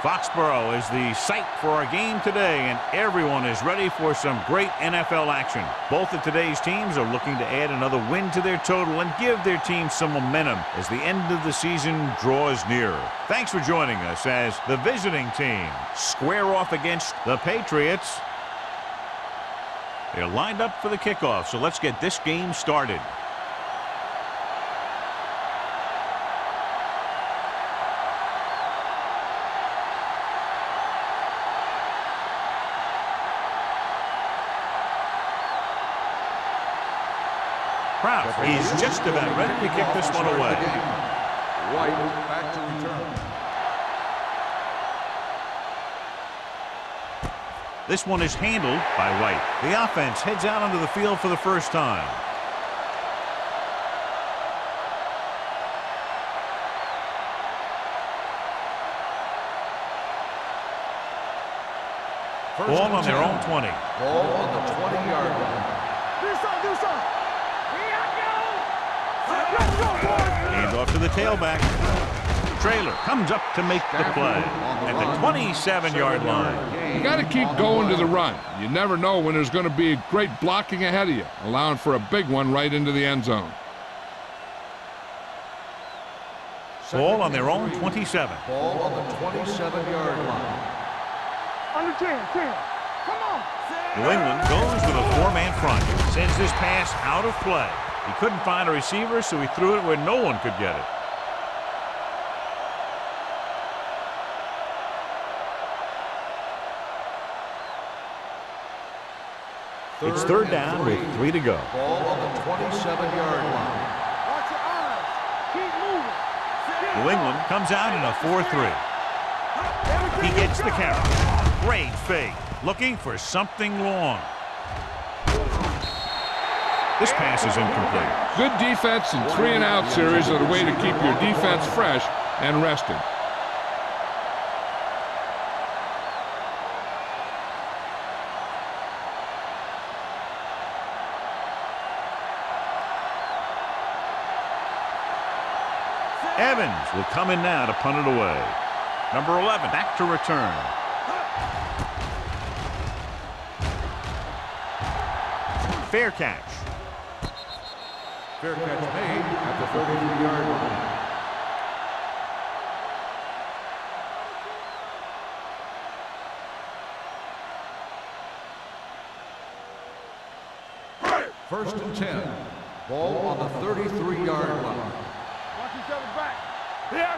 Foxborough is the site for our game today, and everyone is ready for some great NFL action. Both of today's teams are looking to add another win to their total and give their team some momentum as the end of the season draws nearer. Thanks for joining us as the visiting team square off against the Patriots. They're lined up for the kickoff, so let's get this game started. Kraft is just about ready to kick this one away. White back to return. This one is handled by White. The offense heads out onto the field for the first time. Ball on their own 20. Ball on the 20-yard line. Do something. Hand off to the tailback. Trailer comes up to make the play at the 27-yard line. You got to keep going to the run. You never know when there's going to be great blocking ahead of you, allowing for a big one right into the end zone. Ball on their own 27. Ball on the 27-yard line. Under 10. Come on. New England goes with a four-man front. Sends this pass out of play. He couldn't find a receiver, so he threw it where no one could get it. It's third down with 3 to go. Ball on the 27-yard line. Watch your eyes. Keep moving. New England comes out in a 4-3. He gets the carry. Great fake. Looking for something long. This pass is incomplete. Good defense and 3-and-out series are the way to keep your defense fresh and rested. Evans will come in now to punt it away. Number 11 back to return. Fair catch. Fair catch made at the 33-yard line. First and 10. Ball on the 33-yard line. Watch each other back. Here,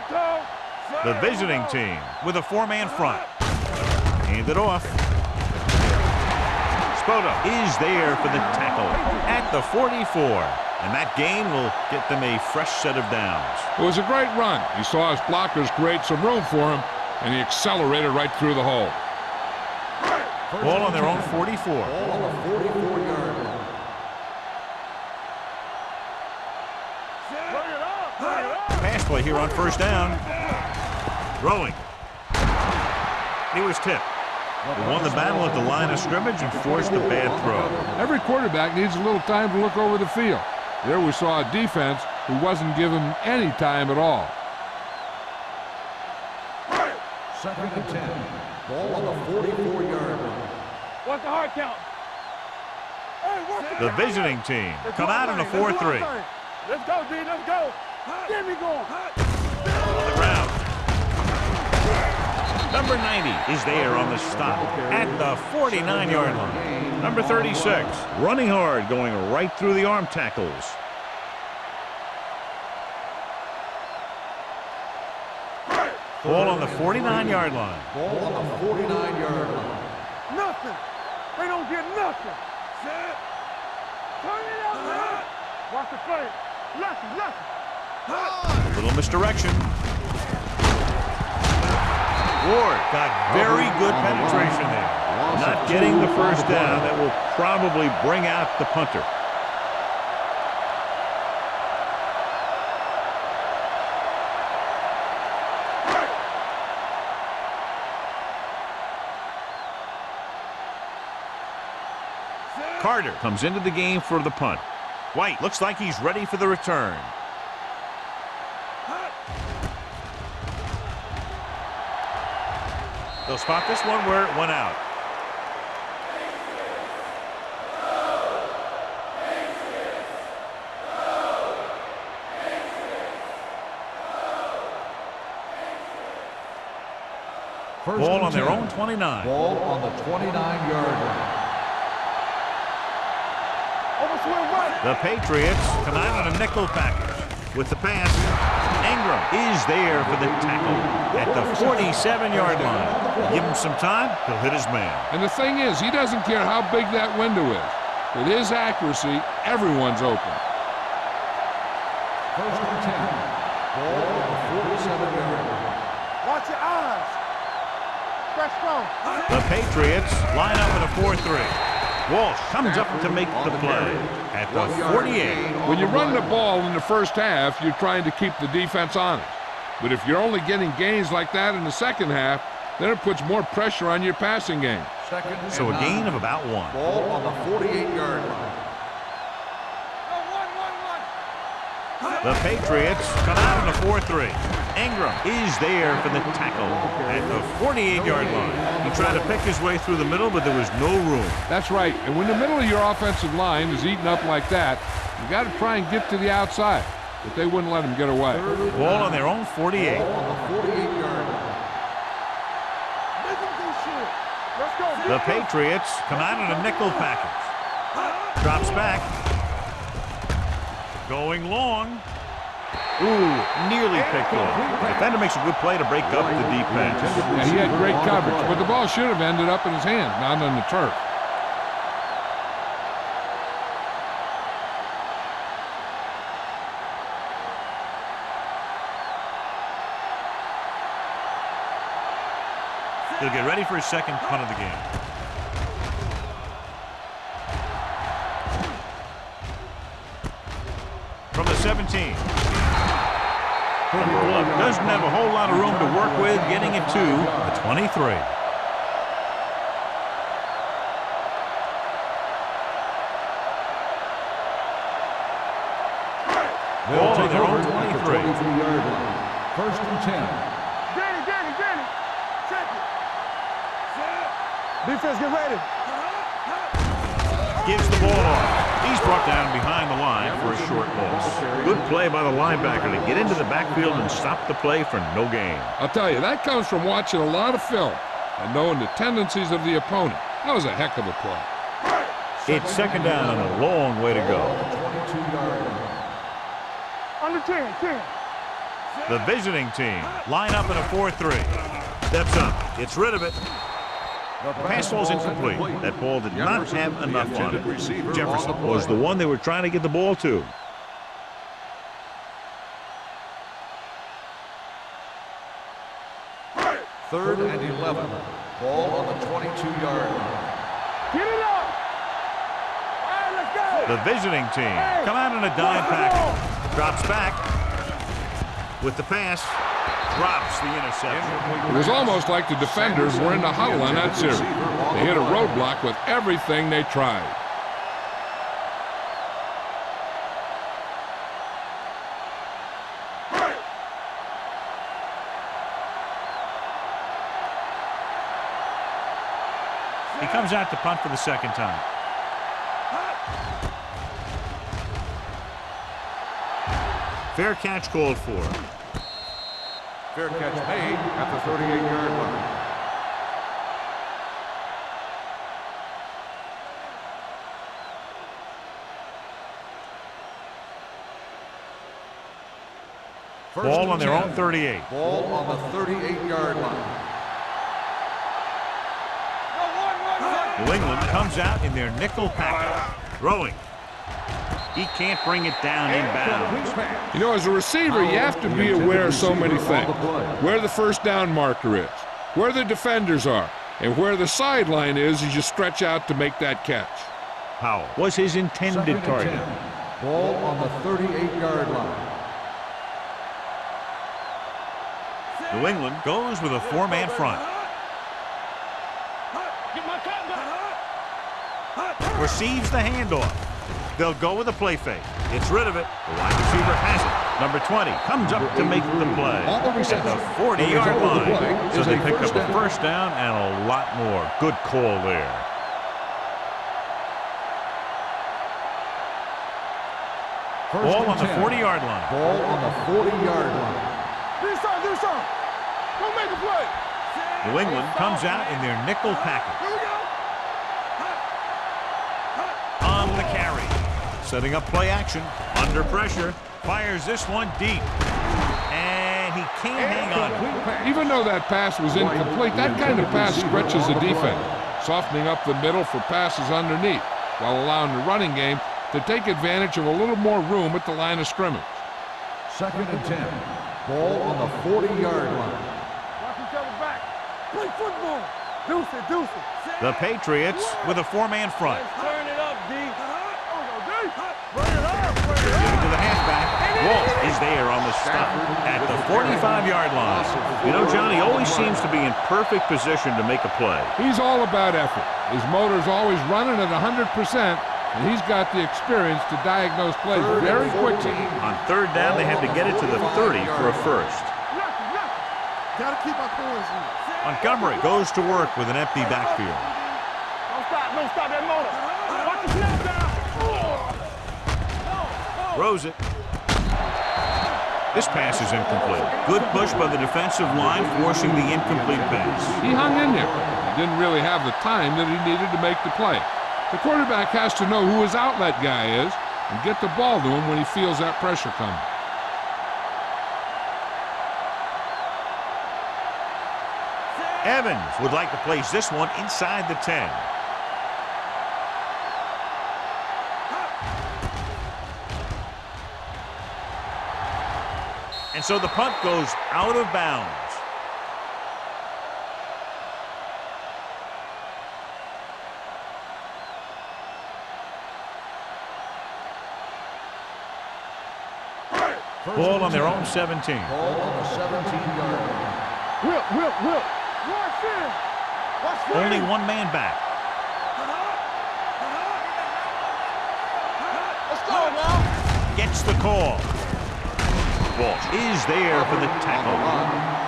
The visiting team with a four-man front. Hand it off. Spota is there for the tackle at the 44. And that gain will get them a fresh set of downs. It was a great run. He saw his blockers create some room for him, and he accelerated right through the hole. Ball on their own 44. Ball on the 44-yard line. Pass play here on first down. Throwing. He was tipped. He won the battle at the line of scrimmage and forced a bad throw. Every quarterback needs a little time to look over the field. There we saw a defense who wasn't given any time at all. Second and 10. Ball on the 44-yard line. What's the hard count? The visiting team come out in a 4-3. Let's go, D. Let's go. Get me going. On the ground. Number 90 is there on the stop at the 49-yard line. Number 36 running hard, going right through the arm tackles. Ball on the 49-yard line. Ball on the 49-yard line. Nothing. They don't get nothing. Turn it out, man. Watch the play. Left. A little misdirection. Ward got very good penetration there. Not getting the first down. That will probably bring out the punter. Carter comes into the game for the punt. White looks like he's ready for the return. They'll spot this one where it went out. Ball on their own 29. Ball on the 29-yard line. The Patriots come out on a nickel package. With the pass, Ingram is there for the tackle at the 47-yard line. Give him some time, he'll hit his man. And the thing is, he doesn't care how big that window is. With his accuracy, everyone's open. First and 10. Ball on the 47-yard line. Watch your eyes. Let's go. The Patriots line up in a 4-3. Walsh comes up to make the play at the 48. When you run the ball in the first half, you're trying to keep the defense honest. But if you're only getting gains like that in the second half, then it puts more pressure on your passing game. So a gain of about 1. Ball on the 48-yard line. The Patriots come out in a 4-3. Ingram is there for the tackle at the 48-yard line. He tried to pick his way through the middle, but there was no room. That's right. And when the middle of your offensive line is eaten up like that, you got to try and get to the outside. But they wouldn't let him get away. Ball on their own 48. Ball on the 48-yard line. Let's go. The Patriots come out in a nickel package. Drops back. Going long. Ooh, nearly picked off. Defender makes a good play to break up the defense. Yeah, he had great coverage, but the ball should have ended up in his hands, not on the turf. He'll get ready for his second punt of the game. From the 17. Doesn't have a whole lot of room to work with, getting it to the 23. Ball on their own 23. First and 10. Danny. Check it. Defense, get ready. Gives the ball off. He's brought down behind the line for a short loss. Good play by the linebacker to get into the backfield and stop the play for no gain. I'll tell you, that comes from watching a lot of film and knowing the tendencies of the opponent. That was a heck of a play. It's second down and a long way to go. Under 10. The visiting team line up in a 4-3. Steps up, gets rid of it. The pass falls incomplete. That ball did not have enough on it. Jefferson was the one they were trying to get the ball to. Third and 11. Ball on the 22-yard line. Get it up. All right, let's go. The visiting team come out in a dime package. Drops back with the pass. Drops the interception. It was almost like the defenders were in the huddle on that series. They hit a roadblock with everything they tried. He comes out to punt for the second time. Fair catch called for. Fair catch made at the 38-yard line. Ball on their own 38. Ball on the 38-yard line. New England comes out in their nickel package. Throwing. He can't bring it down inbounds. You know, as a receiver, you have to be aware of so many things. Where the first down marker is, where the defenders are, and where the sideline is as you stretch out to make that catch. Powell was his intended target. Ball on the 38-yard line. New England goes with a four-man front. Receives the handoff. They'll go with a play fake. Gets rid of it. The wide receiver has it. Number 20 comes up to make the play On the at reception. the 40-yard The result of the line. play So is they a picked up first a down. first down and a lot more. Good call there. Ball on the 40-yard line. Ball on the 40-yard line. Do something. Go make a play. New England comes out in their nickel package. Here we go. On the carry. Setting up play action. Under pressure. Fires this one deep. And he can't hang on to it. Even though that pass was incomplete, that kind of pass stretches the defense, softening up the middle for passes underneath, while allowing the running game to take advantage of a little more room at the line of scrimmage. 2nd and 10. Ball on the 40-yard line. Watch each other back. Play football. Deuce it. The Patriots with a four-man front. Turn it up, D. Bring it up. Give it to the halfback. Walt is there on the stop at the 45-yard line. You know, John, he always seems to be in perfect position to make a play. He's all about effort. His motor's always running at 100%, and he's got the experience to diagnose plays very quickly. On third down, they had to get it to the 30 for a first. Gotta keep our points in. Montgomery goes to work with an empty backfield. Don't stop that motor. Watch the snap down. Throws it. This pass is incomplete. Good push by the defensive line, forcing the incomplete pass. He hung in there. He didn't really have the time that he needed to make the play. The quarterback has to know who his outlet guy is and get the ball to him when he feels that pressure coming. Evans would like to place this one inside the 10. And so the punt goes out of bounds. Ball on their own 17. Ball on the 17-yard line. Whip. Watch in. Watch in. Only one man back. Let's go now. Gets the call. Ball is there for the tackle.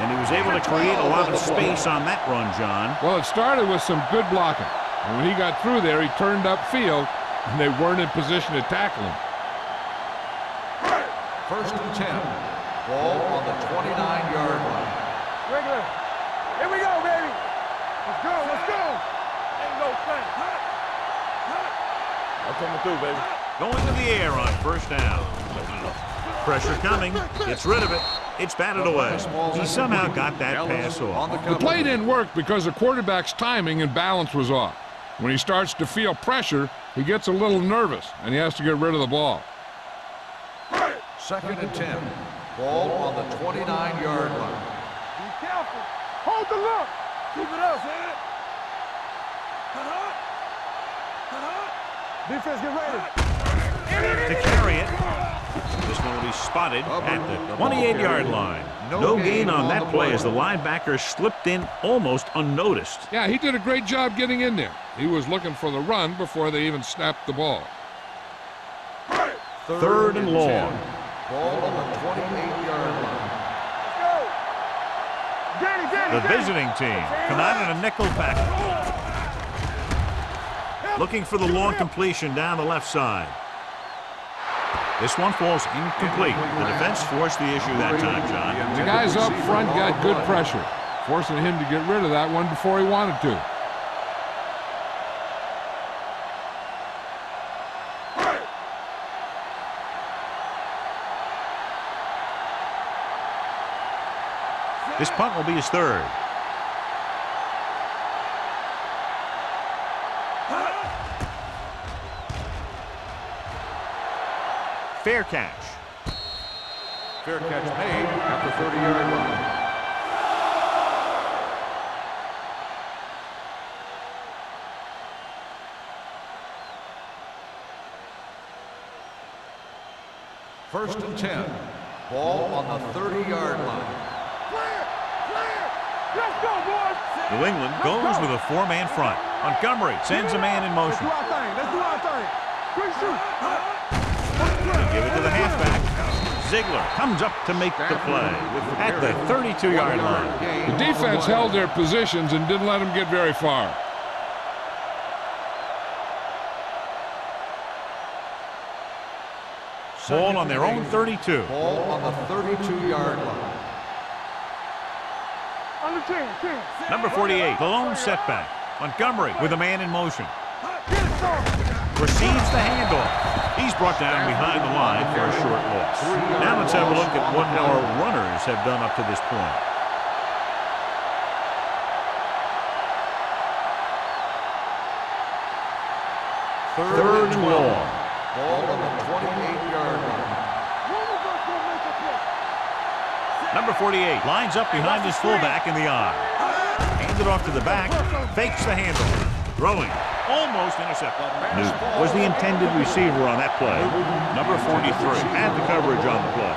And he was able to create a lot of space on that run, John. Well, it started with some good blocking. And when he got through there, he turned upfield, and they weren't in position to tackle him. 1st and 10. Ball on the 29-yard line. Regular. Here we go, baby. Let's go. Ain't no thing. That's what I'm gonna do, baby. Going to the air on first down. Pressure coming. Gets rid of it. It's batted away. He somehow got that pass off. The play didn't work because the quarterback's timing and balance was off. When he starts to feel pressure, he gets a little nervous, and he has to get rid of the ball. 2nd and 10. Ball on the 29-yard line. Be careful. Hold the look. Keep it up. Defense, get ready. To carry it. This one will be spotted at the 28-yard line. No gain on that play as the linebacker slipped in almost unnoticed. Yeah, he did a great job getting in there. He was looking for the run before they even snapped the ball. 3rd and long. Ball on the 28-yard line. The visiting team come out in a nickel package. Looking for the long completion down the left side. This one falls incomplete. The defense forced the issue that time, John. The guys up front got good pressure, forcing him to get rid of that one before he wanted to. This punt will be his 3rd. Fair catch. Fair catch made at the 30-yard line. First and 10. Ball on the 30-yard line. Let's go, boys. New England goes with a four-man front. Montgomery sends a man in motion. Let's do our thing. Quick shoot. Give it to the halfback. Ziegler comes up to make the play at the 32-yard line. The defense held their positions and didn't let them get very far. Ball on their own 32. Ball on the 32-yard line. On the 10. Number 48, the lone setback. Montgomery with a man in motion. Receives the handoff. He's brought down behind the line for a short loss. Now let's have a look at what our runners have done up to this point. Third and long. Ball on the 28-yard line. Number 48 lines up behind his fullback in the eye. Hands it off to the back. Fakes the handoff. Throwing. Almost intercepted. Newton was the intended receiver on that play. Number 43 had the coverage on the play.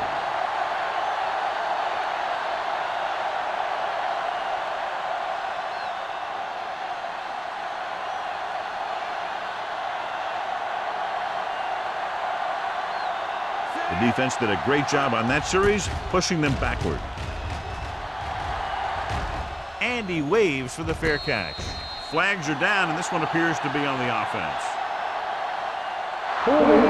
The defense did a great job on that series, pushing them backward. And he waves for the fair catch. Flags are down, and this one appears to be on the offense. Holding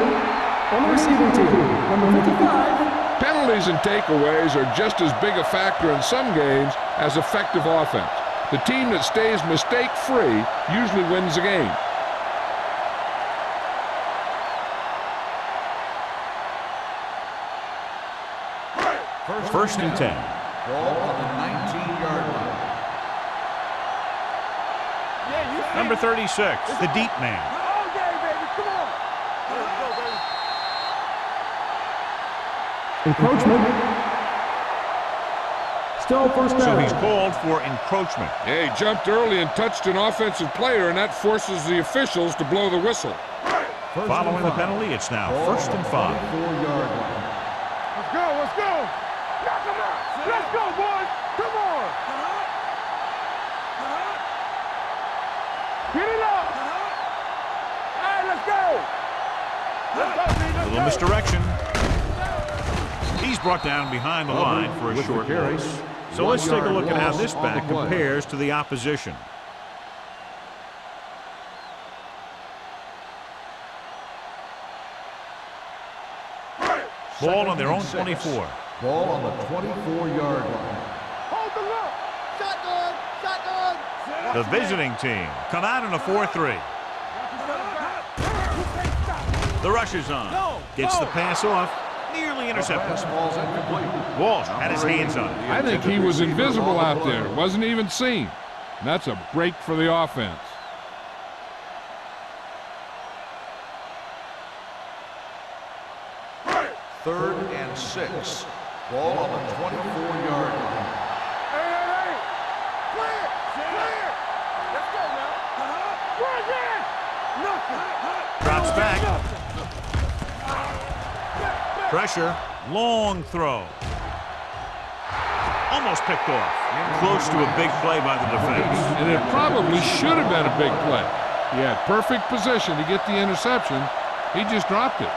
on the receiving team, number 55. Penalties and takeaways are just as big a factor in some games as effective offense. The team that stays mistake-free usually wins the game. First and 10. Ball on the 19-yard line. Number 36, the deep man. All day, baby. Come on. Let's go, baby. Encroachment. Still first down. So he's called for encroachment. Yeah, he jumped early and touched an offensive player, and that forces the officials to blow the whistle. Following the penalty, it's now first and 5. 4-yard line. Let's go. Let's go. Knock him out. Let's go, boys. Come on. Get it up. All right, let's go. Let's go, B. Let's Little go. misdirection. He's brought down behind the line for a short loss. So let's take a look at how this back compares to the opposition. Ball on their own 24. Ball on the 24-yard line. Hold the look. Shotgun. Shotgun. The visiting team come out in a 4-3. The rush is on. Gets the pass off. Nearly intercepted. Pass ball's incomplete. Walsh had his hands on it. I think he was invisible out there. Wasn't even seen. And that's a break for the offense. Third and 6. Ball on the 24-yard line. Hey. Clear. Clear. Let's go now. Run again. Drops back. Pressure. Long throw. Almost picked off. Close to a big play by the defense. And it probably should have been a big play. He had perfect position to get the interception. He just dropped it.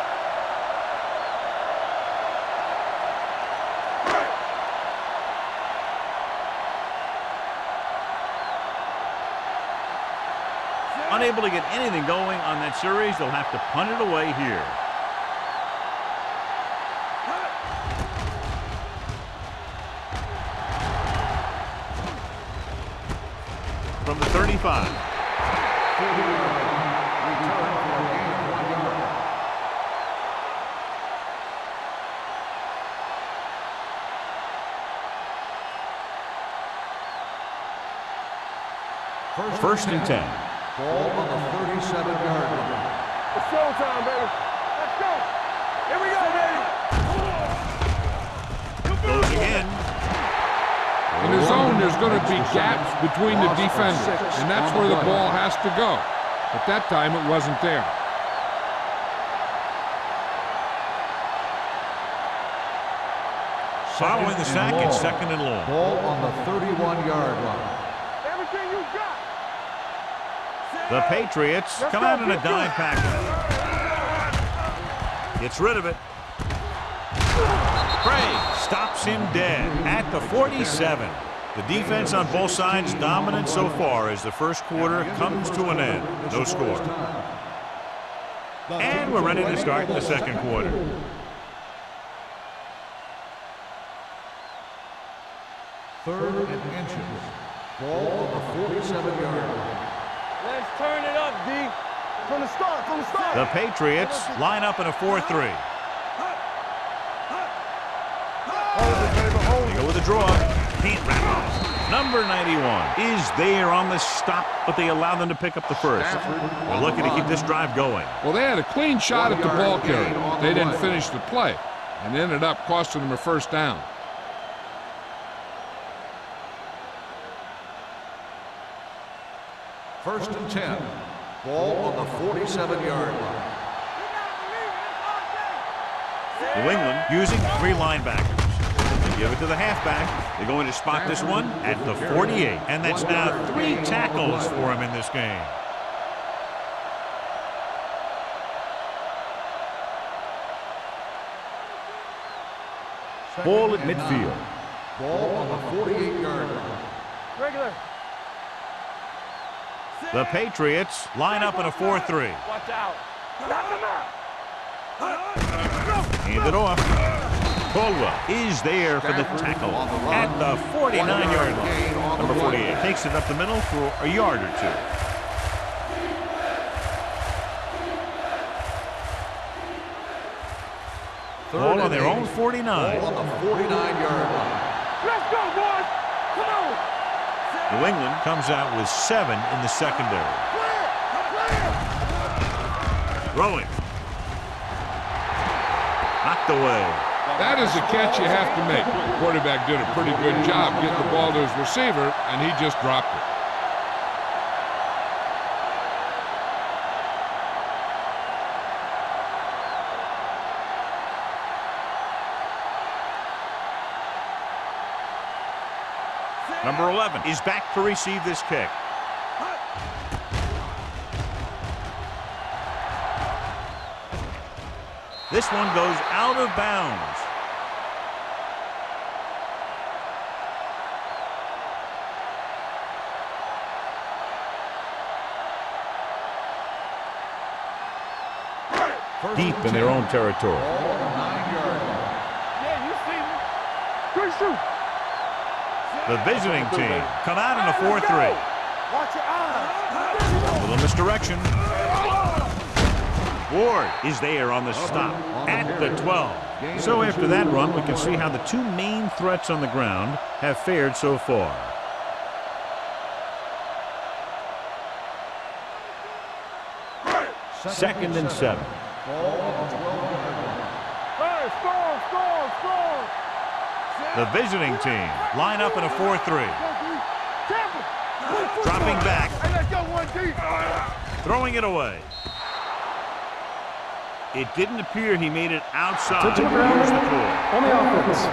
Unable to get anything going on that series, they'll have to punt it away here. From the 35. First and 10. Ball on the 37-yard line. It's showtime, baby. Let's go. Here we go, baby. Goes again. In the zone, there's going to be gaps between the defenders, and that's where the ball has to go. At that time, it wasn't there. Following the sack, it's second and long. Ball on the 31-yard line. Everything you got. The Patriots come out in a dime package. Gets rid of it. Gray stops him dead at the 47. The defense on both sides dominant so far as the first quarter comes to an end. No score. And we're ready to start the second quarter. Third and inches. Ball on the 47-yard line. Let's turn it up, D. From the start, from the start. The Patriots line up in a 4-3. They go with a draw. Can't wrap up. Number 91 is there on the stop, but they allow them to pick up the first. They're looking to keep this drive going. Well, they had a clean shot at the ball carrier. They didn't finish the play and ended up costing them a first down. First and 10. Ball on the 47-yard line. New England using 3 linebackers. They give it to the halfback. They're going to spot this one at the 48. And that's now 3 tackles for him in this game. Ball at midfield. Ball on the 48-yard line. Regular. The Patriots line up in a 4-3. Watch out. Knock him out. Hand it off. Caldwell is there for the tackle at the 49-yard line. Number 48 takes it up the middle for a yard or 2. Ball on their own 49. Ball on the 49-yard line. Let's go, boys. Come on. New England comes out with 7 in the secondary. Throwing. Knocked away. That is a catch you have to make. The quarterback did a pretty good job getting the ball to his receiver, and he just dropped it. Number 11 is back to receive this kick. This one goes out of bounds. Deep in their own territory. Ball on the 9-yard line. Yeah, you see me. Good shoot. The visiting team come out in a 4-3. Watch your eyes. A little misdirection. Ward is there on the stop at the 12. So after that run, we can see how the 2 main threats on the ground have fared so far. Second and 7. Ball on the 12-yard line. Hey, score. The visiting team line up in a 4-3. Dropping back. Hey, let's go, 1 deep. Throwing it away. It didn't appear he made it outside. To the ground. Here's the call. On the offense.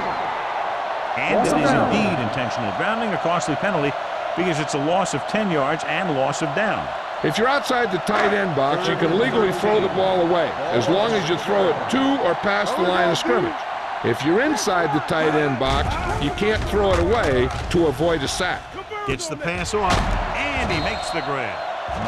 And it is indeed intentional grounding, a costly penalty, because it's a loss of 10 yards and loss of down. If you're outside the tight end box, you can legally throw the ball away, as long as you throw it to or past the line of scrimmage. If you're inside the tight end box, you can't throw it away to avoid a sack. Gets the pass off, and he makes the grab.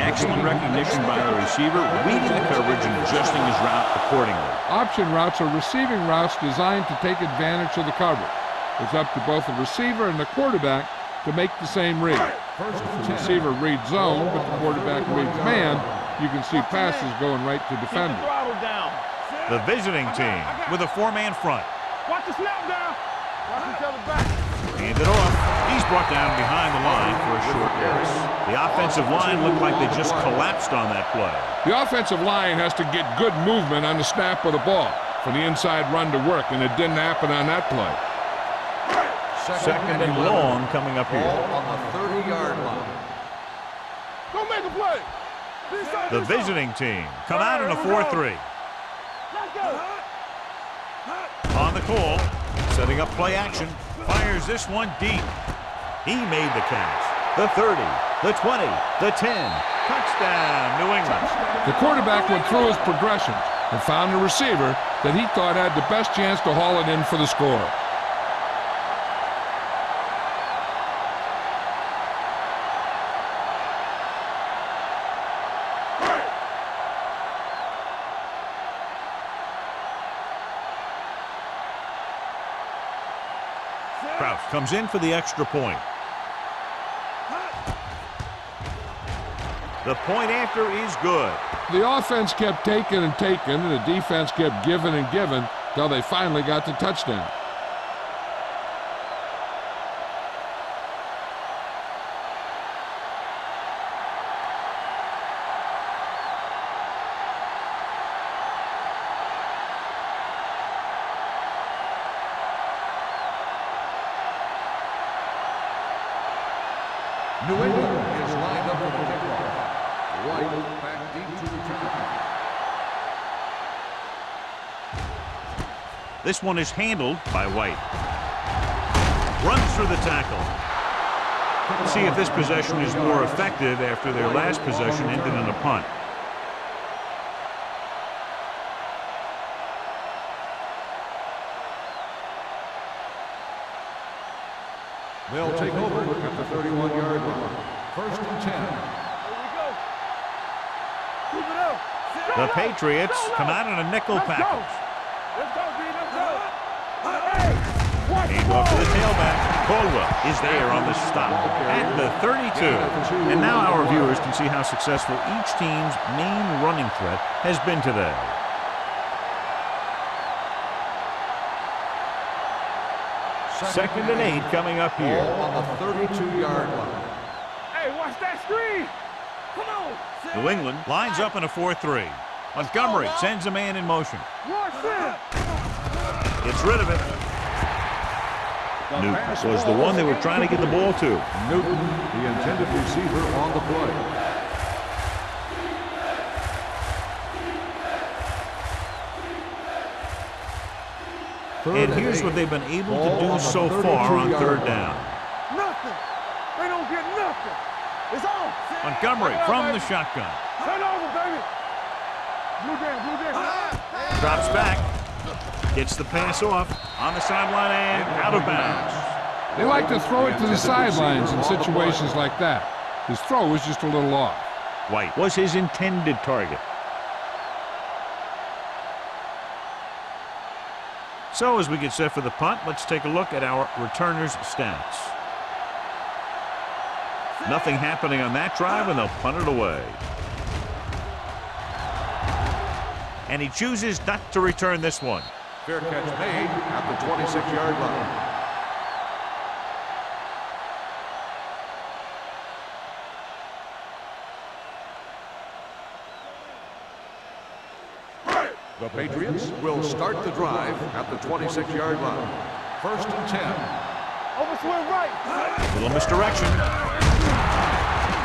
Excellent recognition by the receiver, reading the coverage and adjusting his route accordingly. Option routes are receiving routes designed to take advantage of the coverage. It's up to both the receiver and the quarterback to make the same read. If the receiver reads zone, but the quarterback reads man, you can see passes going right to defenders. The visiting team with a 4-man front. Watch the snap down. Watch each other back. Hand it off. He's brought down behind the line for a short pass. The offensive line looked like they just collapsed on that play. The offensive line has to get good movement on the snap of the ball for the inside run to work, and it didn't happen on that play. Second and long coming up here. Ball on the 30-yard line. Go make a play. The visiting team come out in a 4-3. Let's go. On the call, setting up play action, fires this one deep. He made the catch. The 30, the 20, the 10. Touchdown, New England. The quarterback went through his progressions and found the receiver that he thought had the best chance to haul it in for the score. Kraus comes in for the extra point. The point after is good. The offense kept taking and taking, and the defense kept giving and giving till they finally got the touchdown. New England is lined up for the kickoff. White back deep to return. This one is handled by White. Runs through the tackle. Let's see if this possession is more effective after their last possession ended in a punt. They'll take over at the 31-yard line. First and 10. The Patriots come out in a nickel package. Let's go, B. Let's go. Hey, watch Hand off to the tailback. Caldwell is there on the stop at the 32. And now our viewers can see how successful each team's main running threat has been today. Second and 8 coming up here. Ball on the 32-yard line. Hey, watch that screen. Come on. New England lines up in a 4-3. Montgomery sends a man in motion. Watch this. Gets rid of it. Newton was the one they were trying to get the ball to. Newton, the intended receiver on the play. And here's what they've been able to do so far on third down. Nothing. They don't get nothing. It's on. Montgomery from the shotgun. Turn over, baby. Blue down. Drops back. Gets the pass off on the sideline and out of bounds. They like to throw it to the sidelines in situations like that. His throw was just a little off. White was his intended target. So as we get set for the punt, let's take a look at our returners' stats. Nothing happening on that drive, and they'll punt it away. And he chooses not to return this one. Fair catch made at the 26-yard line. The Patriots will start the drive at the 26-yard line. First and 10. Over swing right. Little misdirection.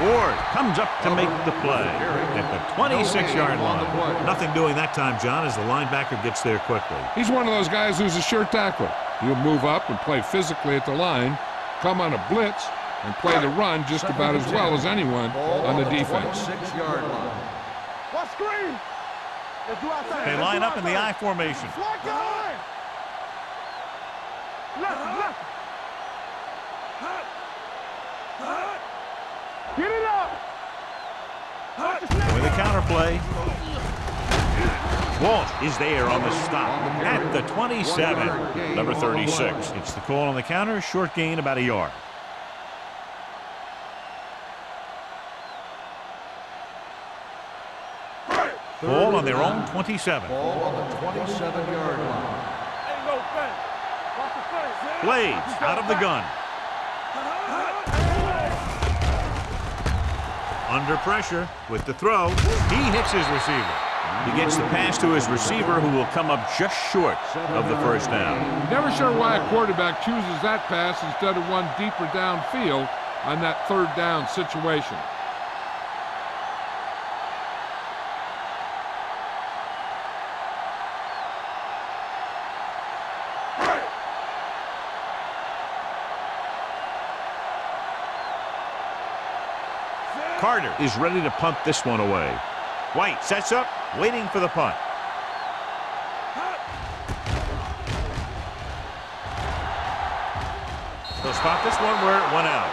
Ward comes up to make the play at the 26-yard line. Nothing doing that time, John, as the linebacker gets there quickly. He's one of those guys who's a sure tackler. He'll move up and play physically at the line, come on a blitz, and play the run just about as well as anyone on the defense. 26-yard line. What screen? Let's do our thing. They line up in the I formation. Slide going. Left. Get it up. With the counter play. Walsh is there on the stop at the 27. Number 36. It's the call on the counter. Short gain, about a yard. Ball on their own 27. Ball on the 27-yard line. Ain't no fence. Watch the fence. Blades out of the gun. Under pressure with the throw. He hits his receiver. He gets the pass to his receiver, who will come up just short of the first down. Never sure why a quarterback chooses that pass instead of one deeper downfield on that third down situation. Carter is ready to punt this one away. White sets up, waiting for the punt. will spot this one where it went out.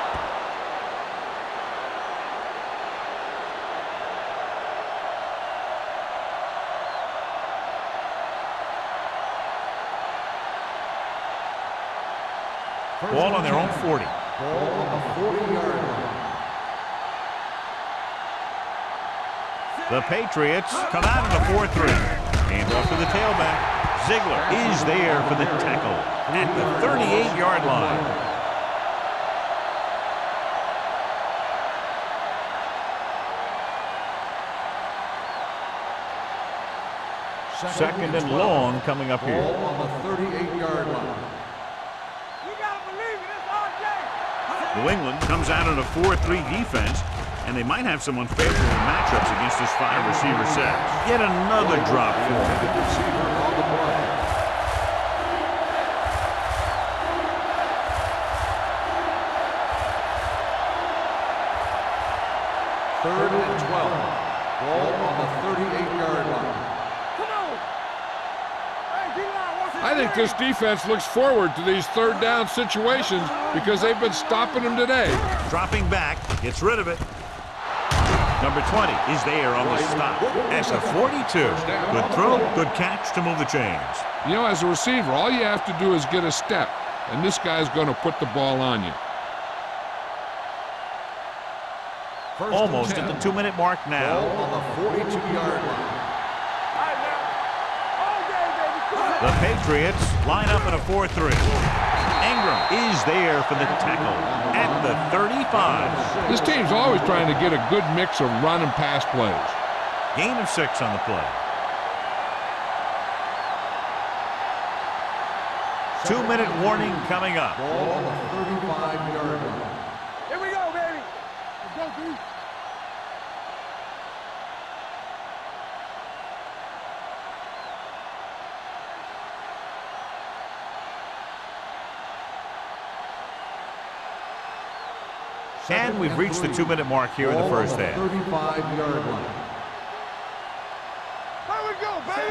Ball on their own 40. Ball on the 40-yard line. The Patriots come out in a 4-3. Hand off to the tailback. Ziegler is there for the tackle at the 38-yard line. Second and long coming up here. Ball on the 38-yard line. New England comes out in a 4-3 defense, and they might have some unfavorable matchups against this 5-receiver set. Yet another drop for him. Receiver on the play. Third and 12. Ball on the 38-yard line. I think this defense looks forward to these third down situations because they've been stopping them today. Dropping back, gets rid of it. Number 20 is there on the stop at the 42. Good throw, good catch to move the chains. You know, as a receiver, all you have to do is get a step, and this guy's going to put the ball on you. Almost at the 2-minute mark now. Ball on the 42-yard line. The Patriots line up in a 4-3. Ingram is there for the tackle at the 35. This team's always trying to get a good mix of run and pass plays. Gain of 6 on the play. 2-minute warning coming up. Ball on the 35-yard line. Here we go, baby. Let's go, dude. And we've reached the 2-minute mark here in the first half. 35-yard line.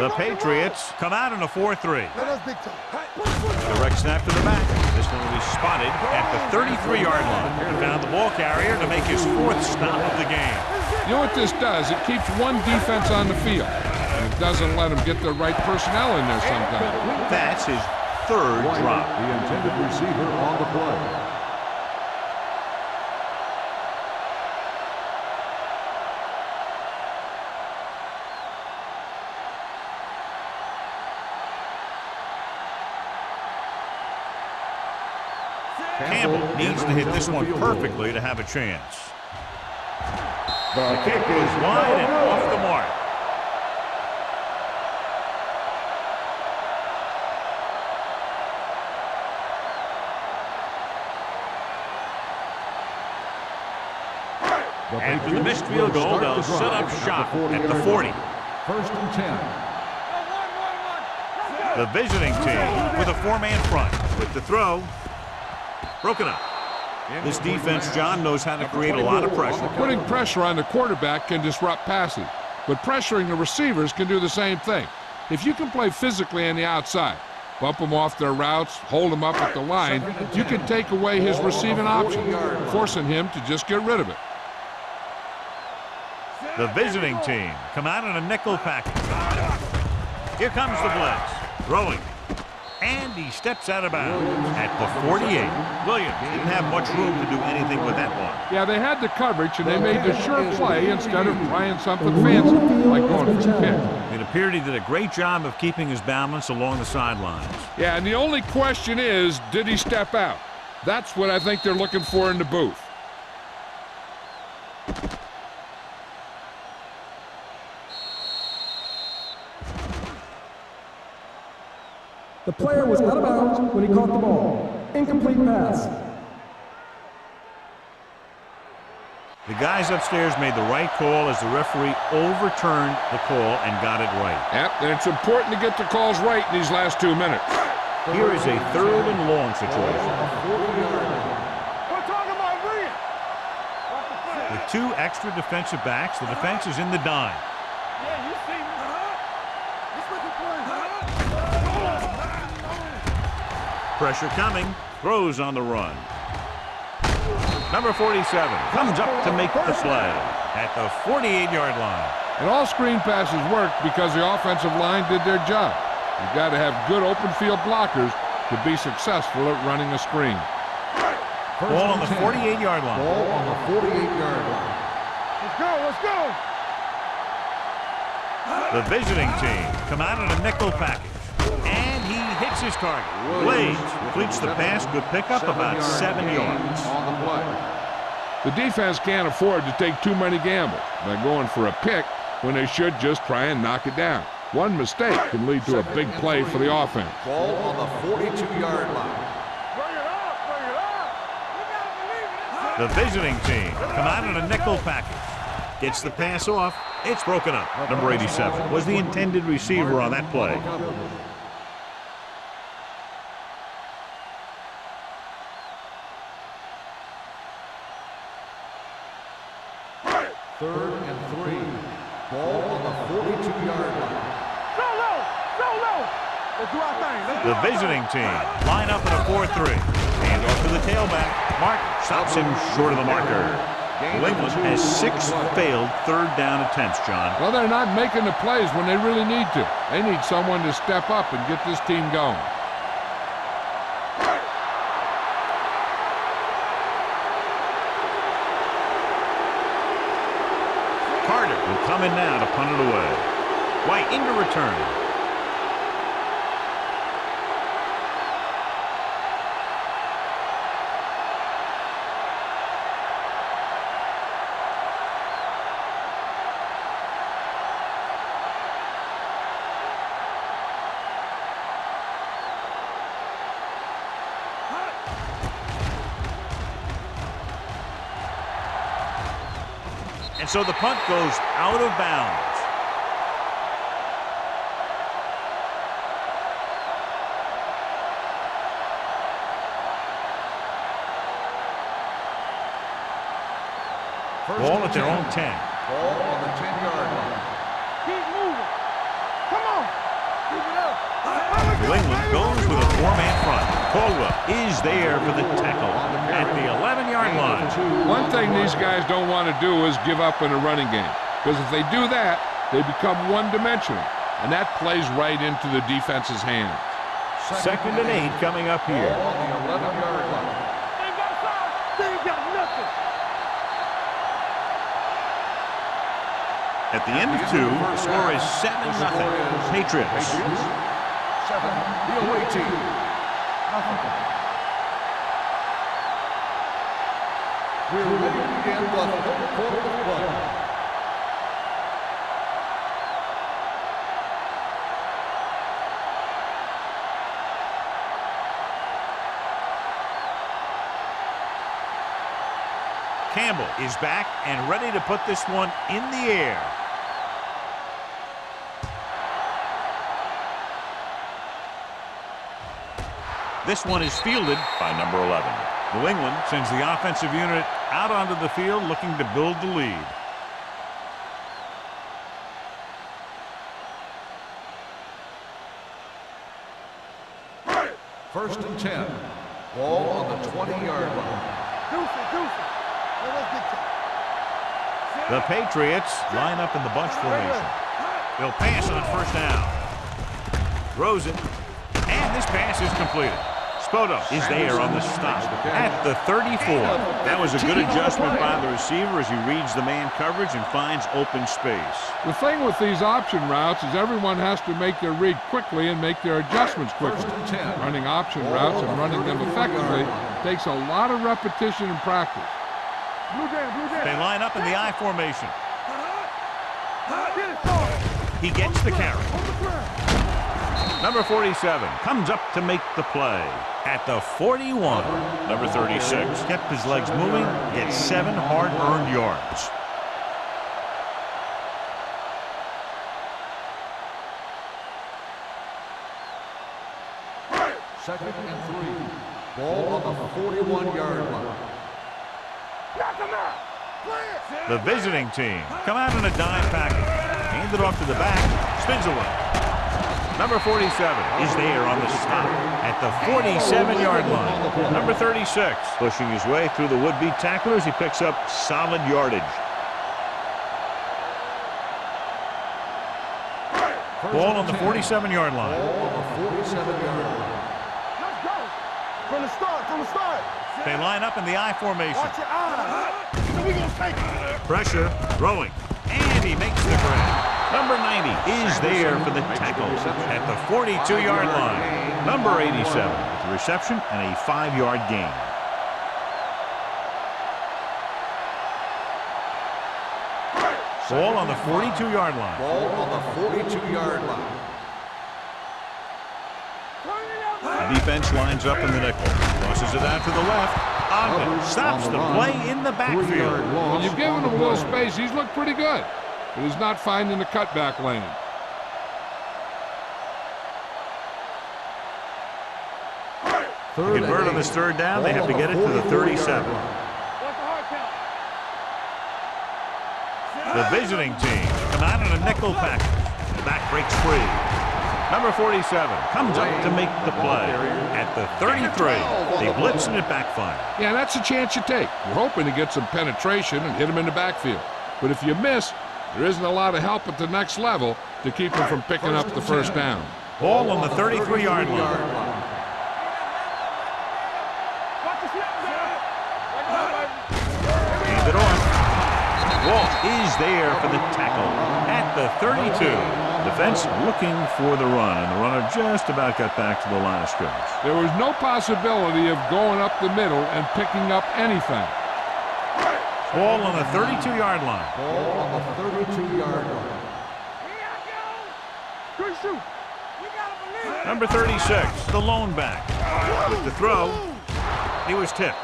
The Patriots come out in a 4-3. Let us big time. Direct snap to the back. This one will be spotted at the 33-yard line. He found the ball carrier to make his 4th stop of the game. You know what this does? It keeps one defense on the field, and it doesn't let them get the right personnel in there sometimes. That's his 3rd drop. The intended receiver on the play. Campbell needs to hit this one perfectly to have a chance. The kick is wide and off the mark. After the missed field goal, they'll set up shop at the 40. First and 10. The visiting team with a 4-man front with the throw. Broken up. This defense, John, knows how to create a lot of pressure. Putting pressure on the quarterback can disrupt passing, but pressuring the receivers can do the same thing. If you can play physically on the outside, bump them off their routes, hold them up at the line, you can take away his receiving options, forcing him to just get rid of it. The visiting team come out in a nickel package. Here comes the blitz. Throwing. And he steps out of bounds at the 48. Williams didn't have much room to do anything with that one. Yeah, they had the coverage, and they made the sure play instead of trying something fancy, like going for a kick. It appeared he did a great job of keeping his balance along the sidelines. Yeah, and the only question is, did he step out? That's what I think they're looking for in the booth. The player was out of bounds when he caught the ball. Incomplete pass. The guys upstairs made the right call as the referee overturned the call and got it right. Yep, and it's important to get the calls right in these last 2 minutes. Here is a 3rd and long situation. We're talking about Rhea. With 2 extra defensive backs, the defense is in the dime. Yeah, you see me. This what you playing. Pressure coming. Throws on the run. Number 47 comes up to make the play at the 48-yard line. And all screen passes worked because the offensive line did their job. You've got to have good open field blockers to be successful at running a screen. Ball on the 48-yard line. Ball on the 48-yard line. Let's go, let's go. The visiting team come out in a nickel package. And he hits his target. Blades completes the pass. Good pickup, about 7 yards. On the play. The defense can't afford to take too many gambles by going for a pick when they should just try and knock it down. One mistake can lead to a big play for the offense. Ball on the 42-yard line. Bring it up, bring it up. You gotta believe it. The visiting team come out in a nickel package. Gets the pass off. It's broken up. Number 87 was the intended receiver on that play. Third and 3. Ball on the 42-yard line. So low, so low. Let's do our thing. Let's do The our thing. visiting team line up in a 4-3. Hand off to the tailback. Martin stops him short of the marker. New England has 6 failed third down attempts, John. Well, they're not making the plays when they really need to. They need someone to step up and get this team going. Carter will come in now to punt it away. White into return. And so the punt goes out of bounds. Ball at their own 10. Ball on the 10-yard line. Keep moving. Come on. Keep it up. New England goes with a 4-man front. Caldwell is there for the tackle at the 11-yard line. One thing these guys don't want to do is give up in a running game, because if they do that, they become one-dimensional, and that plays right into the defense's hands. Second and 8 coming up here. Ball on the 11-yard line. Ain't got size. They ain't got nothing. At the end of 2, the score is 7-0. Patriots. 7, the away team. Nothing. We're ready to begin the third quarter of play. Campbell is back and ready to put this one in the air. This one is fielded by number 11. New England sends the offensive unit out onto the field looking to build the lead. First and 10. Ball on the 20-yard line. Deuce it, deuce it. Well, let's get to it. The Patriots line up in the bunch formation. They'll pass on first down. Throws it. And this pass is completed. Spoto is there on the stop at the 34. That was a good adjustment by the receiver as he reads the man coverage and finds open space. The thing with these option routes is everyone has to make their read quickly and make their adjustments quickly. First and 10. Running option routes and running them effectively takes a lot of repetition and practice. Blue jam, blue jam. They line up in the I formation. Get it started. He gets the carry. On the ground. Number 47 comes up to make the play at the 41. Number 36 kept his legs moving, gets 7 hard-earned yards. Second and 3. Ball on the 41-yard line. Knock him out. Play it. The visiting team come out in a dime package. Hand it off to the back, spins away. Number 47 is there on the stop at the 47-yard line. Number 36 pushing his way through the would-be tacklers. He picks up solid yardage. Ball on the 47-yard line. Ball on the 47-yard line. Let's go. From the start. They line up in the I formation. Watch your eyes. We gonna take it. Pressure, throwing, and he makes the grab. Number 90 is there for the tackle at the 42-yard line. Number 87 with the reception and a 5-yard gain. Ball on the 42-yard line. Ball on the 42-yard line. The defense lines up in the nickel. Tosses it out to the left. Ogden stops the play in the backfield. When you've given him a little space, he's looked pretty good, but he's not finding the cutback lane. To convert on this third down, they have to get it to the 37. The visiting team come out in a nickel package. The back breaks free. Number 47 comes up to make the play at the 33. They blitz and it backfires. Yeah, that's a chance you take. You're hoping to get some penetration and hit him in the backfield. But if you miss, there isn't a lot of help at the next level to keep him from picking up the first down. Ball on the 33-yard line. Hand it off. Walt is there for the tackle at the 32. Defense looking for the run, and the runner just about got back to the line of scrimmage. There was no possibility of going up the middle and picking up anything. Ball on the 32-yard line. Ball on the 32-yard line. Good shoot. We gotta believe it. Number 36, the lone back. With the throw, he was tipped.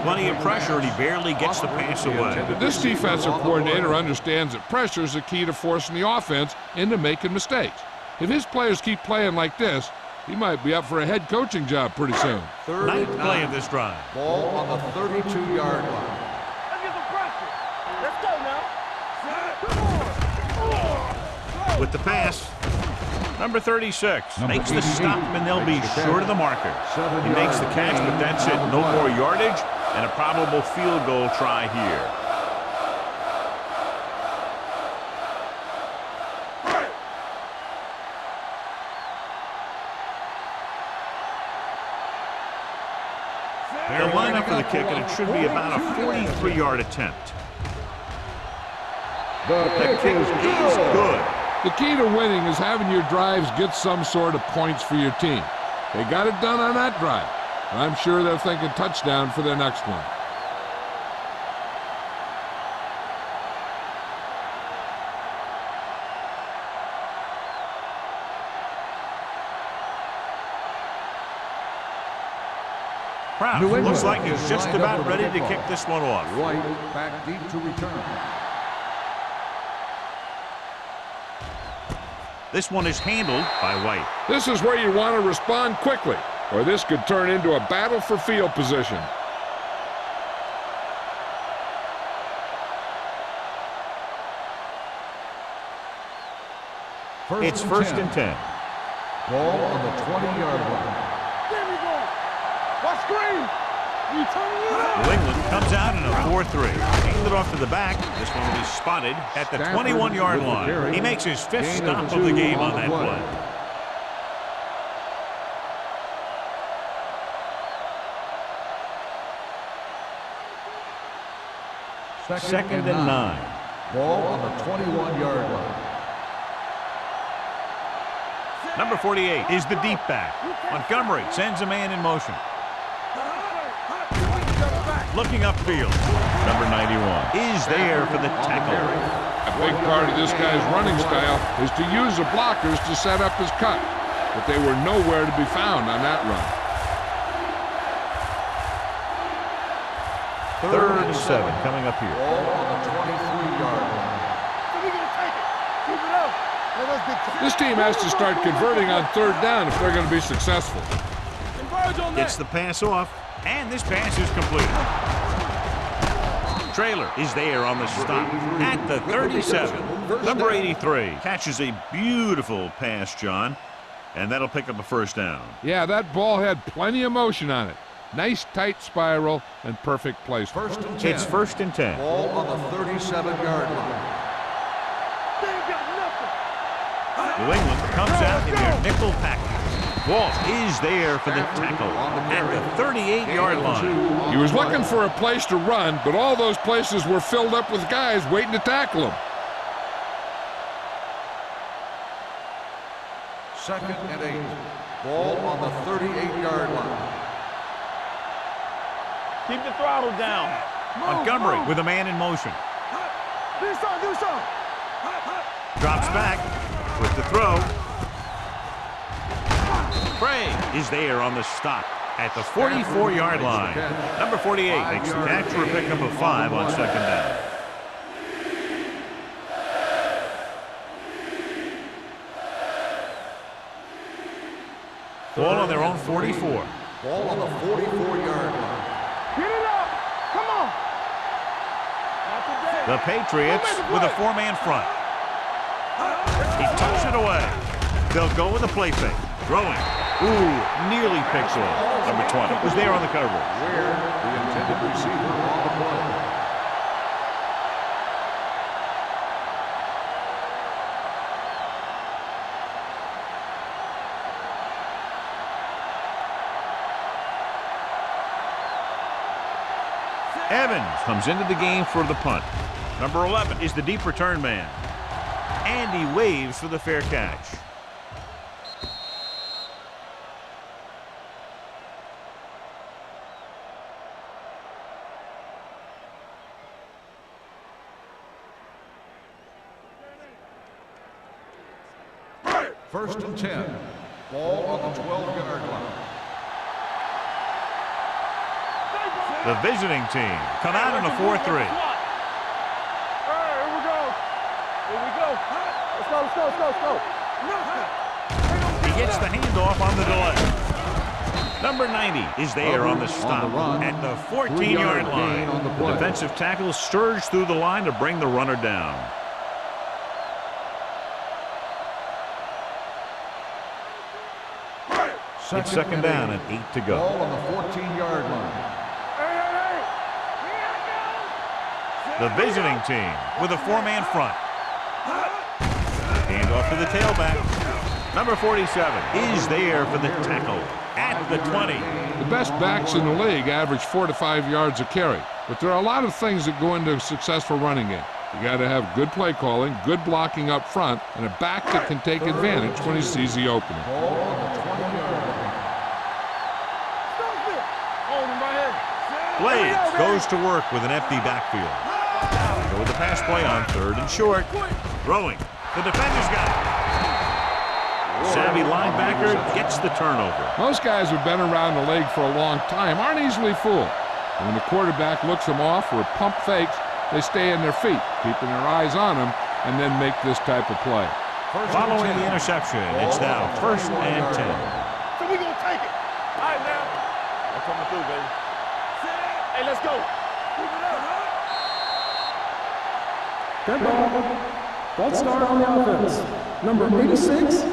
Plenty of pressure, and he barely gets the pass away. This defensive coordinator understands that pressure is the key to forcing the offense into making mistakes. If his players keep playing like this, he might be up for a head coaching job pretty soon. Ninth play of this drive. Ball on the 32-yard line. Let's get some pressure. Let's go now. With the pass, number 36 makes the stop, and they'll be short of the marker. He makes the catch, but that's it. No more yardage, and a probable field goal try here. They'll line up for the kick, and it should be about a 43-yard attempt. The kick is good. The key to winning is having your drives get some sort of points for your team. They got it done on that drive. I'm sure they're thinking touchdown for their next one. Kraft looks like he's just about ready to kick this one off. White back deep to return. This one is handled by White. This is where you want to respond quickly, or this could turn into a battle for field position. It's first and 10. Ball on the 20-yard line. There we go. What screen? You turning it up? New England comes out in a 4-3. Handed off to the back. This one will be spotted at the 21-yard line. He makes his fifth stop of the game on that play. Second and 9. Ball on the 21-yard line. Number 48 is the deep back. Montgomery sends a man in motion. Looking upfield. Number 91 is there for the tackle. A big part of this guy's running style is to use the blockers to set up his cut, but they were nowhere to be found on that run. Third and 7 coming up here. Ball on the 23-yard line. We're gonna take it. Keep it up. Now let's get This team has to start converting on third down if they're going to be successful. converge on Gets that. the pass off, and this pass is complete. Trailer is there on the stop at the 37. Number 83 catches a beautiful pass, John. And that'll pick up a first down. Yeah, that ball had plenty of motion on it. Nice tight spiral and perfect placement. First and 10. It's 1st and 10. Ball on the 37-yard line. New England comes out in their nickel package. Ball is there for the tackle at the 38-yard line. He was looking for a place to run, but all those places were filled up with guys waiting to tackle him. 2nd and 8. Ball on the 38-yard line. Keep the throttle down. Montgomery with a man in motion. Do something. Drops back with the throw. Craig is there on the stop at the 44-yard line. Number 48 makes the catch for a pickup of 5 on 2nd down. Ball on their own 44. Ball on the 44-yard line. Get it up. Come on. The Patriots with a 4-man front. He tucks it away. They'll go with a play fake. Throwing. Ooh, nearly picked off. Number 20 was there on the coverage. Where the intended receiver on the play. Evans comes into the game for the punt. Number 11 is the deep return man. And he waves for the fair catch. First and 10. Ball on the 12-yard line. The visiting team come out in a 4-3. All right, here we go. Let's go. He gets the handoff on the delay. Number 90 is there on the stop at the 14-yard line. The defensive tackle surged through the line to bring the runner down. It's 2nd down and 8 to go. Ball on the 14-yard line. The visiting team with a 4-man front. Hand off to the tailback. Number 47 is there for the tackle at the 20. The best backs in the league average 4 to 5 yards a carry, but there are a lot of things that go into a successful running game. You got to have good play calling, good blocking up front, and a back that can take advantage when he sees the opening. Ball on the 20-yard line. Blades goes to work with an empty backfield. Go with the pass play on 3rd and short. Throwing. The defender's got it. Savvy linebacker gets the turnover. Most guys who've been around the league for a long time aren't easily fooled. And when the quarterback looks them off or pump fakes, they stay on their feet, keeping their eyes on them, and then make this type of play. Following the interception, it's now 1st and 10. So we gonna take it. All right, now. I'm coming through, baby. Hey, let's go. Dead ball. False start on the offense. Number 86.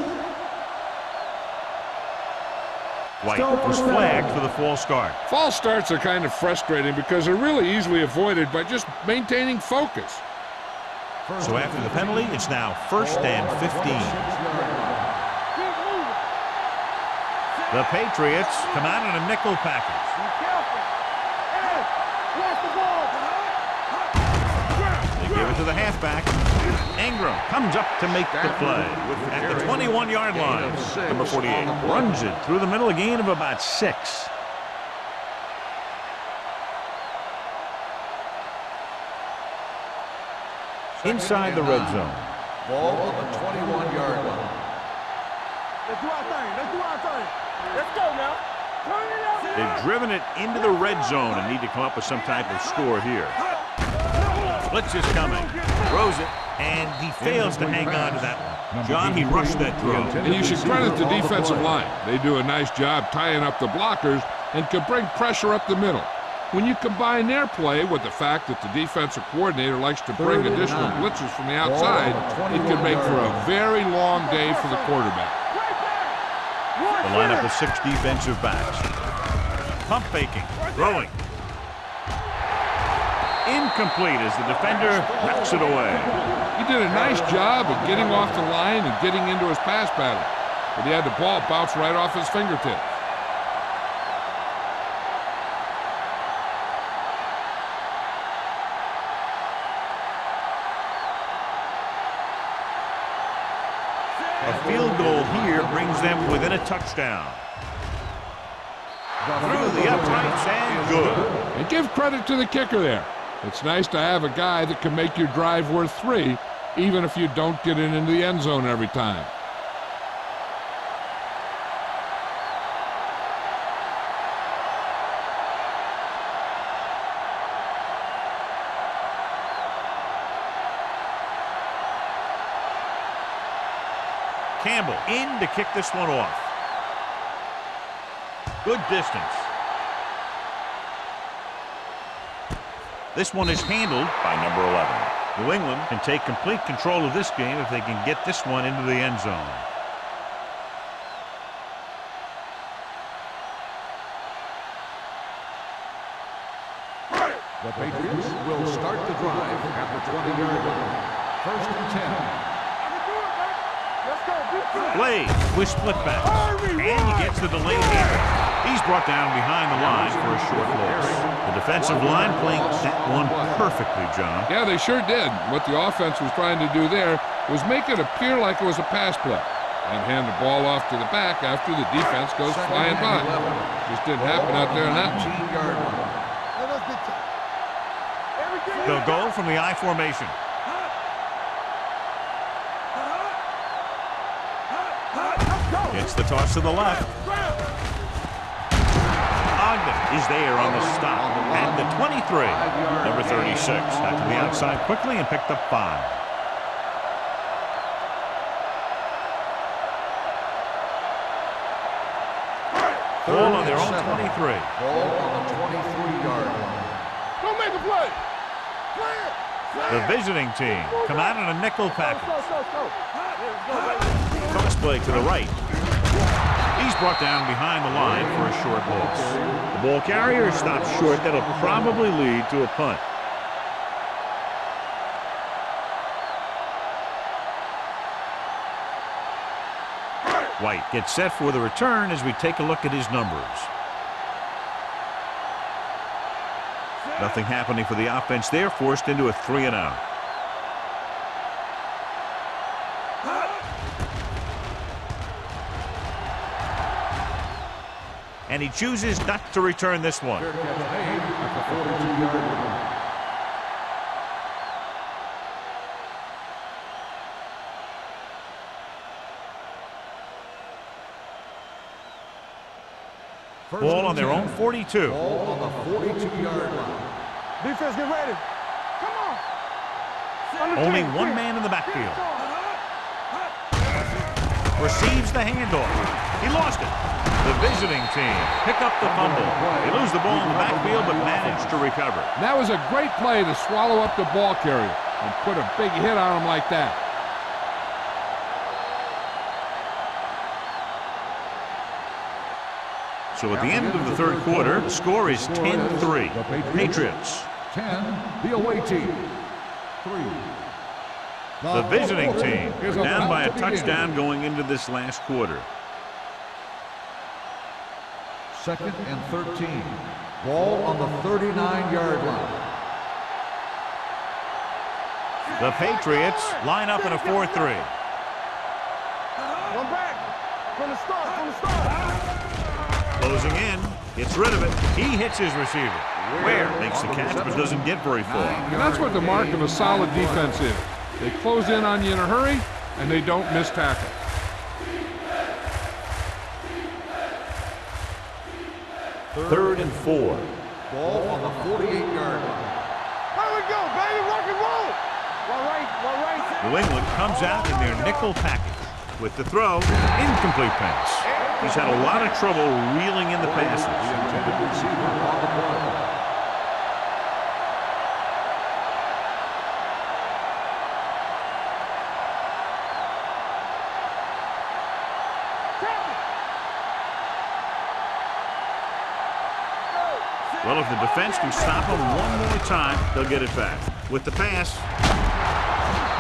White was flagged for the false start. False starts are kind of frustrating because they're really easily avoided by just maintaining focus. So after the penalty, it's now 1st and 15. The Patriots come out in a nickel package. They give it to the halfback. Ingram comes up to make the play at the 21-yard line. Number 48 runs it through the middle, a gain of about 6. Inside the red zone. Ball on the 21-yard line. Let's do our thing. Let's go now. Turn it out. They've driven it into the red zone and need to come up with some type of score here. Blitz is coming. Throws it, and he fails to hang on to that one. John, he rushed that throw. And you should credit the defensive line. They do a nice job tying up the blockers and can bring pressure up the middle. When you combine their play with the fact that the defensive coordinator likes to bring additional blitzers from the outside, it can make for a very long day for the quarterback. The lineup of 6 defensive backs. Pump faking, throwing. Incomplete as the defender knocks it away. He did a nice job of getting off the line and getting into his pass pattern, but he had the ball bounce right off his fingertips. A field goal here brings them within a touchdown. Through the uprights and good. And give credit to the kicker there. It's nice to have a guy that can make your drive worth 3, even if you don't get it into the end zone every time. Campbell in to kick this one off. Good distance. This one is handled by number 11. New England can take complete control of this game if they can get this one into the end zone. The Patriots will start the drive at the 20-yard line. 1st and 10. Play with split back. And he gets the delayed here. He's brought down behind the line for a short loss. The defensive line playing that one perfectly, John. Yeah, they sure did. What the offense was trying to do there was make it appear like it was a pass play and hand the ball off to the back after the defense goes flying by. Just didn't happen out there in that one. They'll go from the I formation. It's the toss to the left. Ogden is there on the stop. At the 23. Number 36. Got to the outside quickly and picked up 5. Ball on their own 23. Ball on the 23-yard line. Don't make a play. The visiting team come out in a nickel package. Toss play to the right. He's brought down behind the line for a short loss. The ball carrier stops short. That'll probably lead to a punt. White gets set for the return as we take a look at his numbers. Nothing happening for the offense there, forced into a 3-and-out. And he chooses not to return this one. Fair catch made at the 42-yard line. Ball on their own 42. Ball on the 42-yard line. Defense, get ready. Come on. Only one man in the backfield. Receives the handoff. He lost it. The visiting team pick up the fumble. They lose the ball in the backfield but manage to recover. That was a great play to swallow up the ball carrier and put a big hit on him like that. So at the end of the third quarter, the score is 10-3. Patriots. 10, the away team. 3. The visiting team are down by a touchdown going into this last quarter. 2nd and 13. Ball on the 39-yard line. The Patriots line up in a 4-3. One back. From the start. Closing in, gets rid of it. He hits his receiver. Ware makes the catch but doesn't get very far. And that's what the mark of a solid defense is. They close in on you in a hurry, and they don't miss tackle. Third and 4. Ball on the 48-yard line. There we go, baby. Rock and roll. One right. New England comes out in their nickel package. With the throw, incomplete pass. He's had a lot of trouble reeling in the passes. The intended receiver on the play. Well, if the defense can stop him one more time, they'll get it back. With the pass,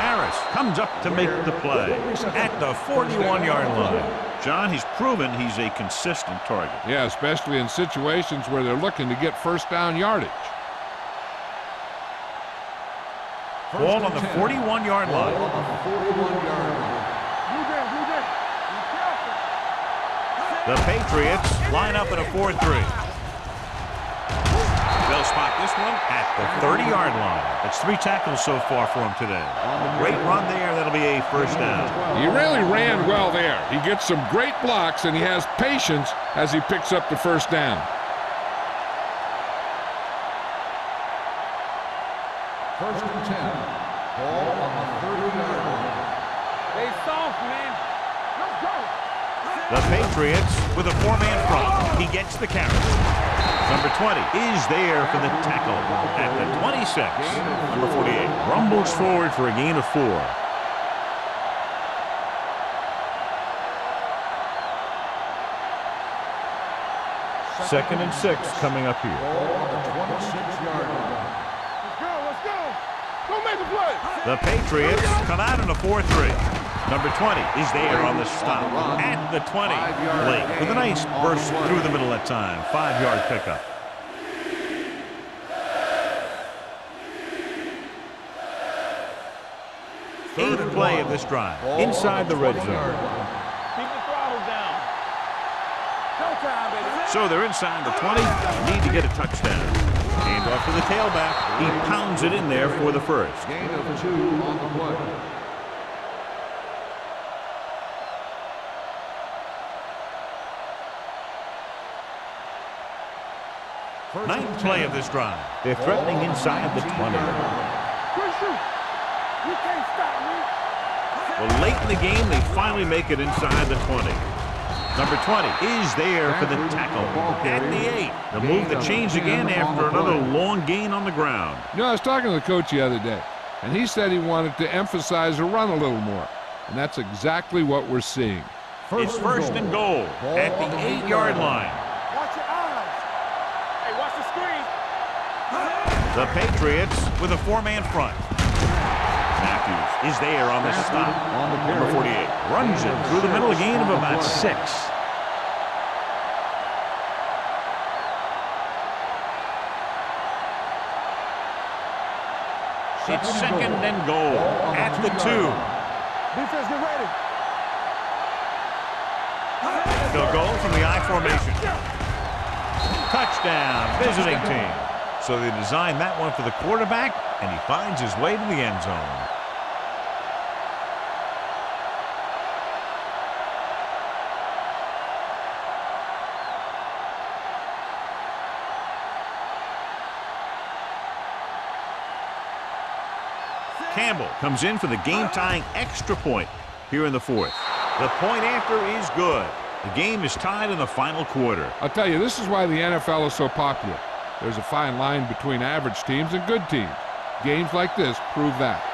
Harris comes up to make the play at the 41-yard line. John, he's proven he's a consistent target. Yeah, especially in situations where they're looking to get first down yardage. Ball on the 41-yard line. The Patriots line up in a 4-3. They'll spot this one at the 30-yard line. That's 3 tackles so far for him today. Great run there. That'll be a first down. He really ran well there. He gets some great blocks, and he has patience as he picks up the first down. First and 10. Ball on the 30-yard line. They soft, man. Let's go. The Patriots with a 4-man front. He gets the carry. Number 20 is there for the tackle at the 26. Number 48 rumbles forward for a gain of 4. Second and 6 coming up here. Ball on the 26-yard line. Let's go. Let's go. Go make a play. The Patriots come out in a 4-3. Number 20 is there on the stop at the 20. Blake with a nice burst through the middle that time. 5-yard pickup. Eighth play of this drive. Inside the red zone. Keep the throttle down. Showtime, baby. So they're inside the 20. Need to get a touchdown. Hand off to the tailback. He pounds it in there for the first. Gain of 2 on the play. Ninth play of this drive. They're threatening inside the 20. Quick shoot. You can't stop me. Well, late in the game, they finally make it inside the 20. Number 20 is there for the tackle at the 8. The move that changed again after another long gain on the ground. You know, I was talking to the coach the other day, and he said he wanted to emphasize the run a little more. And that's exactly what we're seeing. It's first and goal at the 8-yard line. Watch your eyes. Hey, watch the screen. The Patriots with a 4-man front. Matthews is there on the stop. Number 48 runs it through the middle, a gain of about 6. It's second and goal at the 2. Defense, get ready. They'll go from the I formation. Touchdown, visiting team. So they designed that one for the quarterback, and he finds his way to the end zone. Campbell comes in for the game-tying extra point here in the 4th. The point after is good. The game is tied in the final quarter. I'll tell you, this is why the NFL is so popular. There's a fine line between average teams and good teams. Games like this prove that.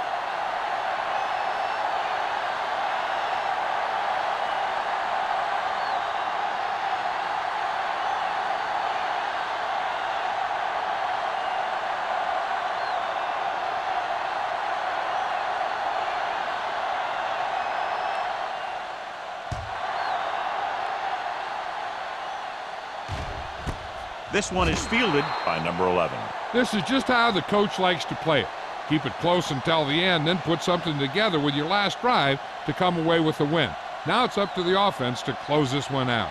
This one is fielded by number 11. This is just how the coach likes to play it. Keep it close until the end, then put something together with your last drive to come away with the win. Now it's up to the offense to close this one out.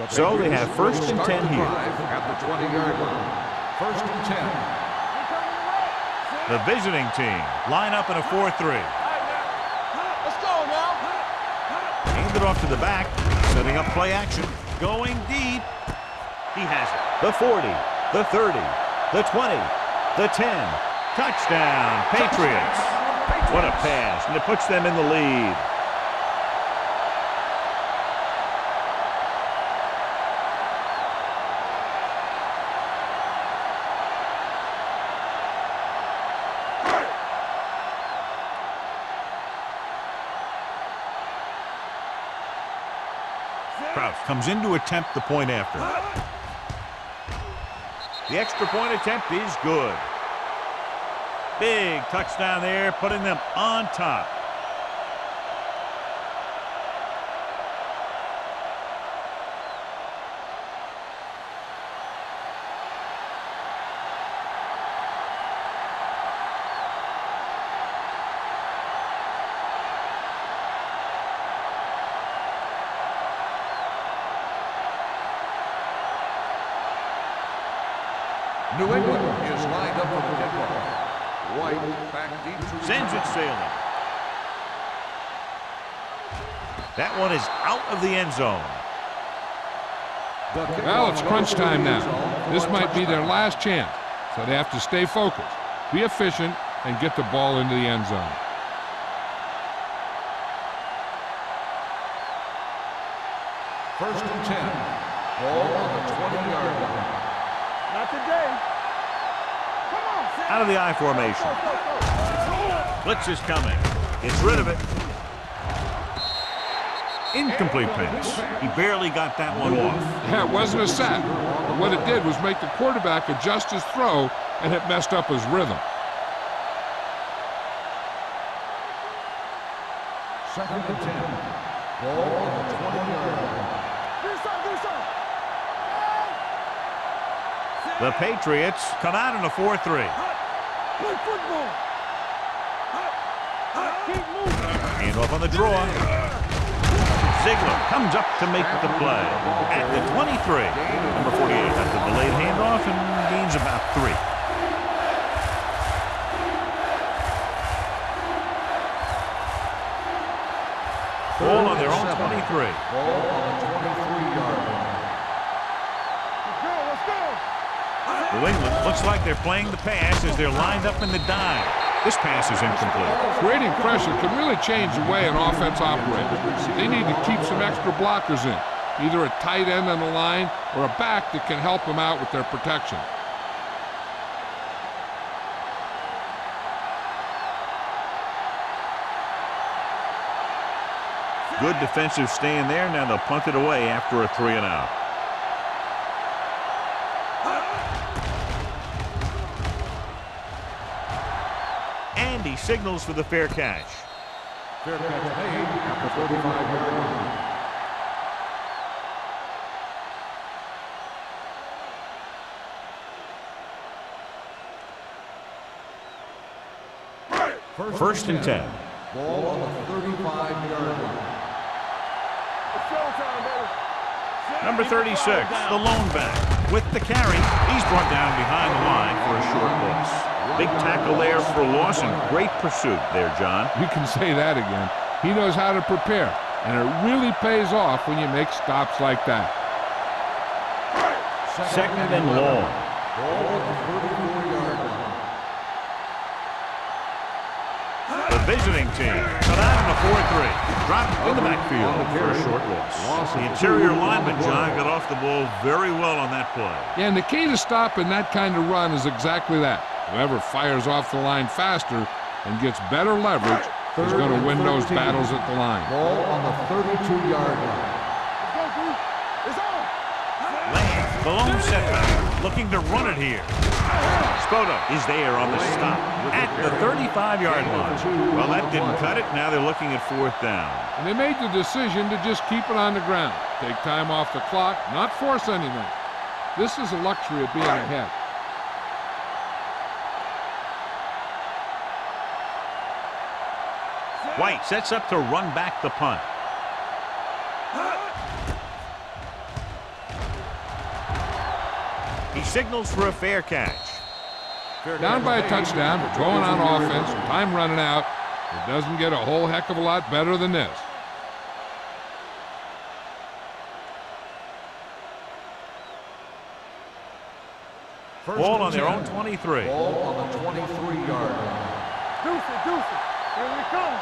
So they have first and 10 here. At the 20-yard line. First and 10. The visiting team line up in a 4-3. Let's go now. Hand it off to the back, setting up play action. Going deep. He has it. The 40, the 30, the 20, the 10. Touchdown, Patriots. What a pass, and it puts them in the lead. Kraus comes in to attempt the point after. The extra point attempt is good. Big touchdown there, putting them on top. New England is lined up for the kickoff. White back deep to Sends it sailing. That one is out of the end zone. Well, it's crunch time now. This might be their last chance, so they have to stay focused, be efficient, and get the ball into the end zone. First and 10. Ball on the 20-yard line. Not today. Come on, Sam. Out of the I formation. Blitz is coming. Gets rid of it. Incomplete pass. He barely got that one off. Yeah, it wasn't a sack. But what it did was make the quarterback adjust his throw, and it messed up his rhythm. Second and 10. Ball on the 20-yard line. The Patriots come out in a 4-3. Play football. Keep moving. Hand off on the draw. Ziegler comes up to make the play at the 23. Number 48 got the delayed handoff and gains about 3. Ball on their own 23. Ball on the 23-yard line. Let's go. New England looks like they're playing the pass as they're lined up in the dime. This pass is incomplete. Creating pressure can really change the way an offense operates. They need to keep some extra blockers in, either a tight end on the line or a back that can help them out with their protection. Good defensive stand there. Now they'll punt it away after a 3-and-out. And he signals for the fair catch. Fair catch made at the 35-yard line. First and 10. Ball on the 35-yard line. It's showtime, baby. Number 36, the lone back. With the carry, he's brought down behind the line for a short loss. Big tackle there for Lawson. Great pursuit there, John. You can say that again. He knows how to prepare, and it really pays off when you make stops like that. Second and long. Ball on the 34-yard line. The visiting team cut out in a 4-3. Dropped in the backfield for a short loss. The interior lineman, John, got off the ball very well on that play. Yeah, and the key to stopping that kind of run is exactly that. Whoever fires off the line faster and gets better leverage is going to win those battles at the line. Ball on the 32-yard line. Let's go, dude. It's on. Lamb, the lone setback, looking to run it here. Spota is there on the stop at the 35-yard line. Well, that didn't cut it. Now they're looking at 4th down. And they made the decision to just keep it on the ground. Take time off the clock, not force anything. This is a luxury of being ahead. White sets up to run back the punt. He signals for a fair catch. Down by a touchdown, but going on offense, time running out. It doesn't get a whole heck of a lot better than this. Ball on their own 23. Ball on the 23-yard line. Deuce it. Here we come.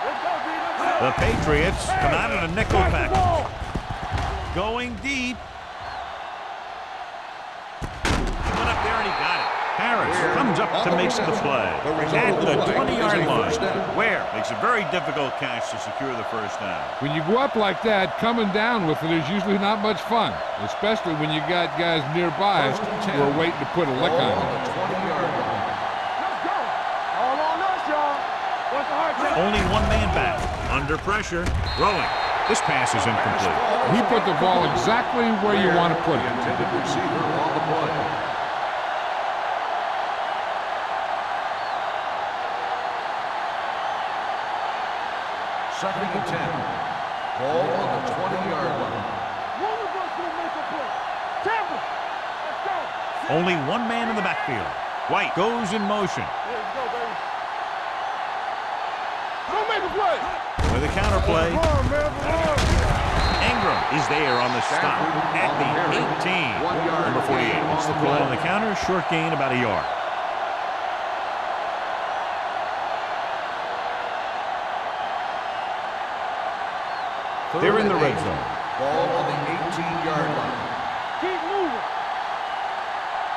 Let's go, D. The Patriots come out in a nickel package. Going deep. He went up there and he got it. Harris comes up to make the play at the 20-yard line. Ware makes a very difficult catch to secure the first down. When you go up like that, coming down with it is usually not much fun, especially when you got guys nearby who are waiting to put a lick on you. Let's go. All on us, y'all. What's the hard time? Only one man back, under pressure, throwing. This pass is incomplete. He put the ball exactly where you want to put it. Intended receiver on the play. Second and 10. Ball on the 20-yard line. One of us will make a play. Tampa. Let's go. Only one man in the backfield. White goes in motion. Here we go, baby. Don't make a play. With a counter play, Come on, man. Come on. Ingram is there on the stop at the 18. Number 48 gets the ball on the counter. Short gain, about a yard. They're in the red zone. Ball on the 18-yard line. Keep moving.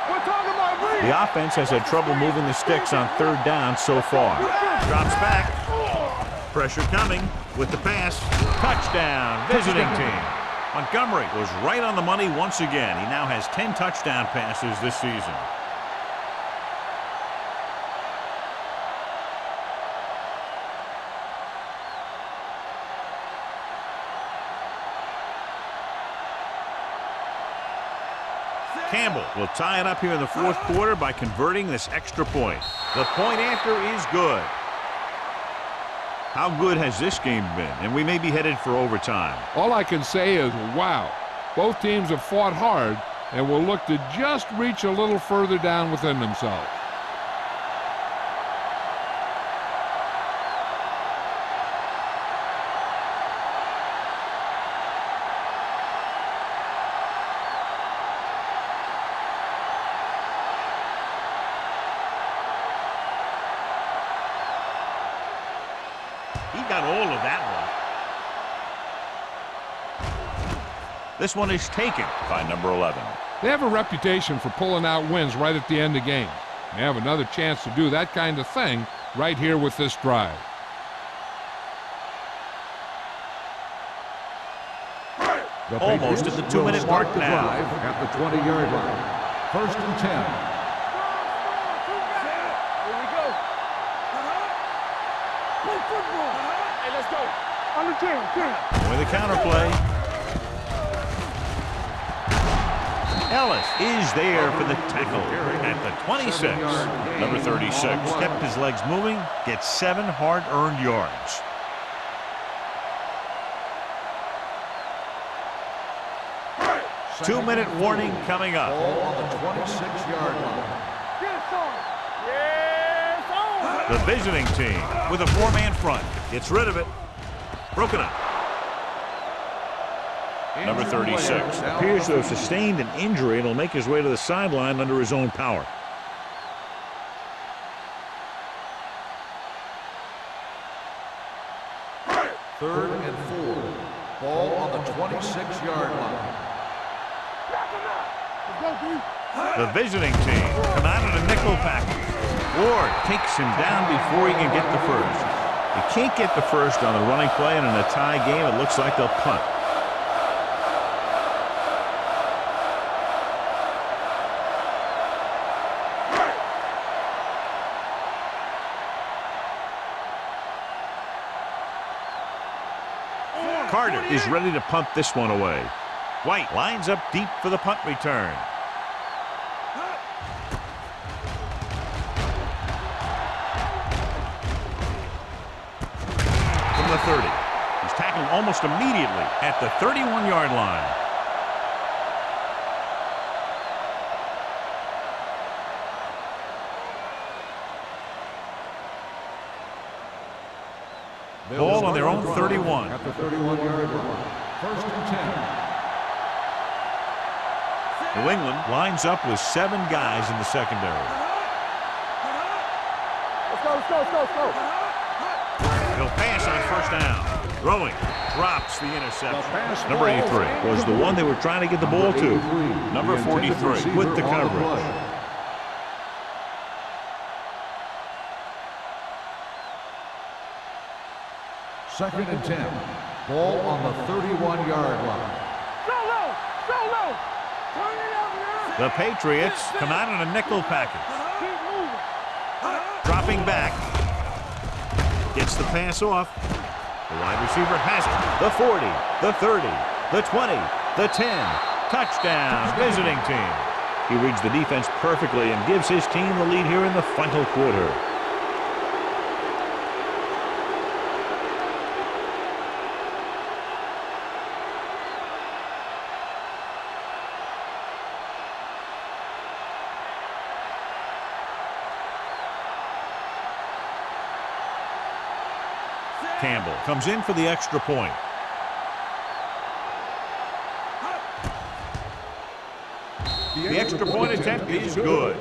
We're talking about read. The offense has had trouble moving the sticks on third down so far. Drops back. Pressure coming with the pass. Touchdown, visiting team. Montgomery was right on the money once again. He now has 10 touchdown passes this season. Campbell will tie it up here in the fourth quarter by converting this extra point. The point after is good. How good has this game been? And we may be headed for overtime. All I can say is, wow. Both teams have fought hard and will look to just reach a little further down within themselves. He got all of that one. This one is taken by number 11. They have a reputation for pulling out wins right at the end of games. They have another chance to do that kind of thing right here with this drive. Almost at the 2-minute mark now. At the 20-yard line. First and 10. Here we go. Play football. Hey, let's go. On the 10. With a counter play. Ellis is there for the tackle at the 26. Number 36 kept his legs moving, gets 7 hard-earned yards. Two-minute warning coming up. Ball on the 26-yard line. Yes, on. Yes, on. The visiting team with a 4-man front gets rid of it. Broken up. Number 36 appears to have sustained an injury and will make his way to the sideline under his own power. Third and 4. Ball on the 26-yard line. The visiting team come out in a nickel package. Ward takes him down before he can get the first. You can't get the first on the running play, and in a tie game, it looks like they'll punt. Carter is ready to punt this one away. White lines up deep for the punt return. From the 30. He's tackled almost immediately at the 31-yard line. Ball on their own 31. At the 31-yard line. First and 10. New England lines up with 7 guys in the secondary. Let's go, let's go, let's go, let's go. He'll pass on first down. Throwing. Drops the interception. Number 83 was the one they were trying to get the ball to. Number 43 with the coverage. Second and 10. Ball on the 31-yard line. Go low! Go low! Turn it up now! The Patriots come out in a nickel package. Keep moving! Dropping back. Gets the pass off. The wide receiver has it. The 40, the 30, the 20, the 10. Touchdown, visiting team. He reads the defense perfectly and gives his team the lead here in the final quarter. Campbell comes in for the extra point. The extra point attempt is good.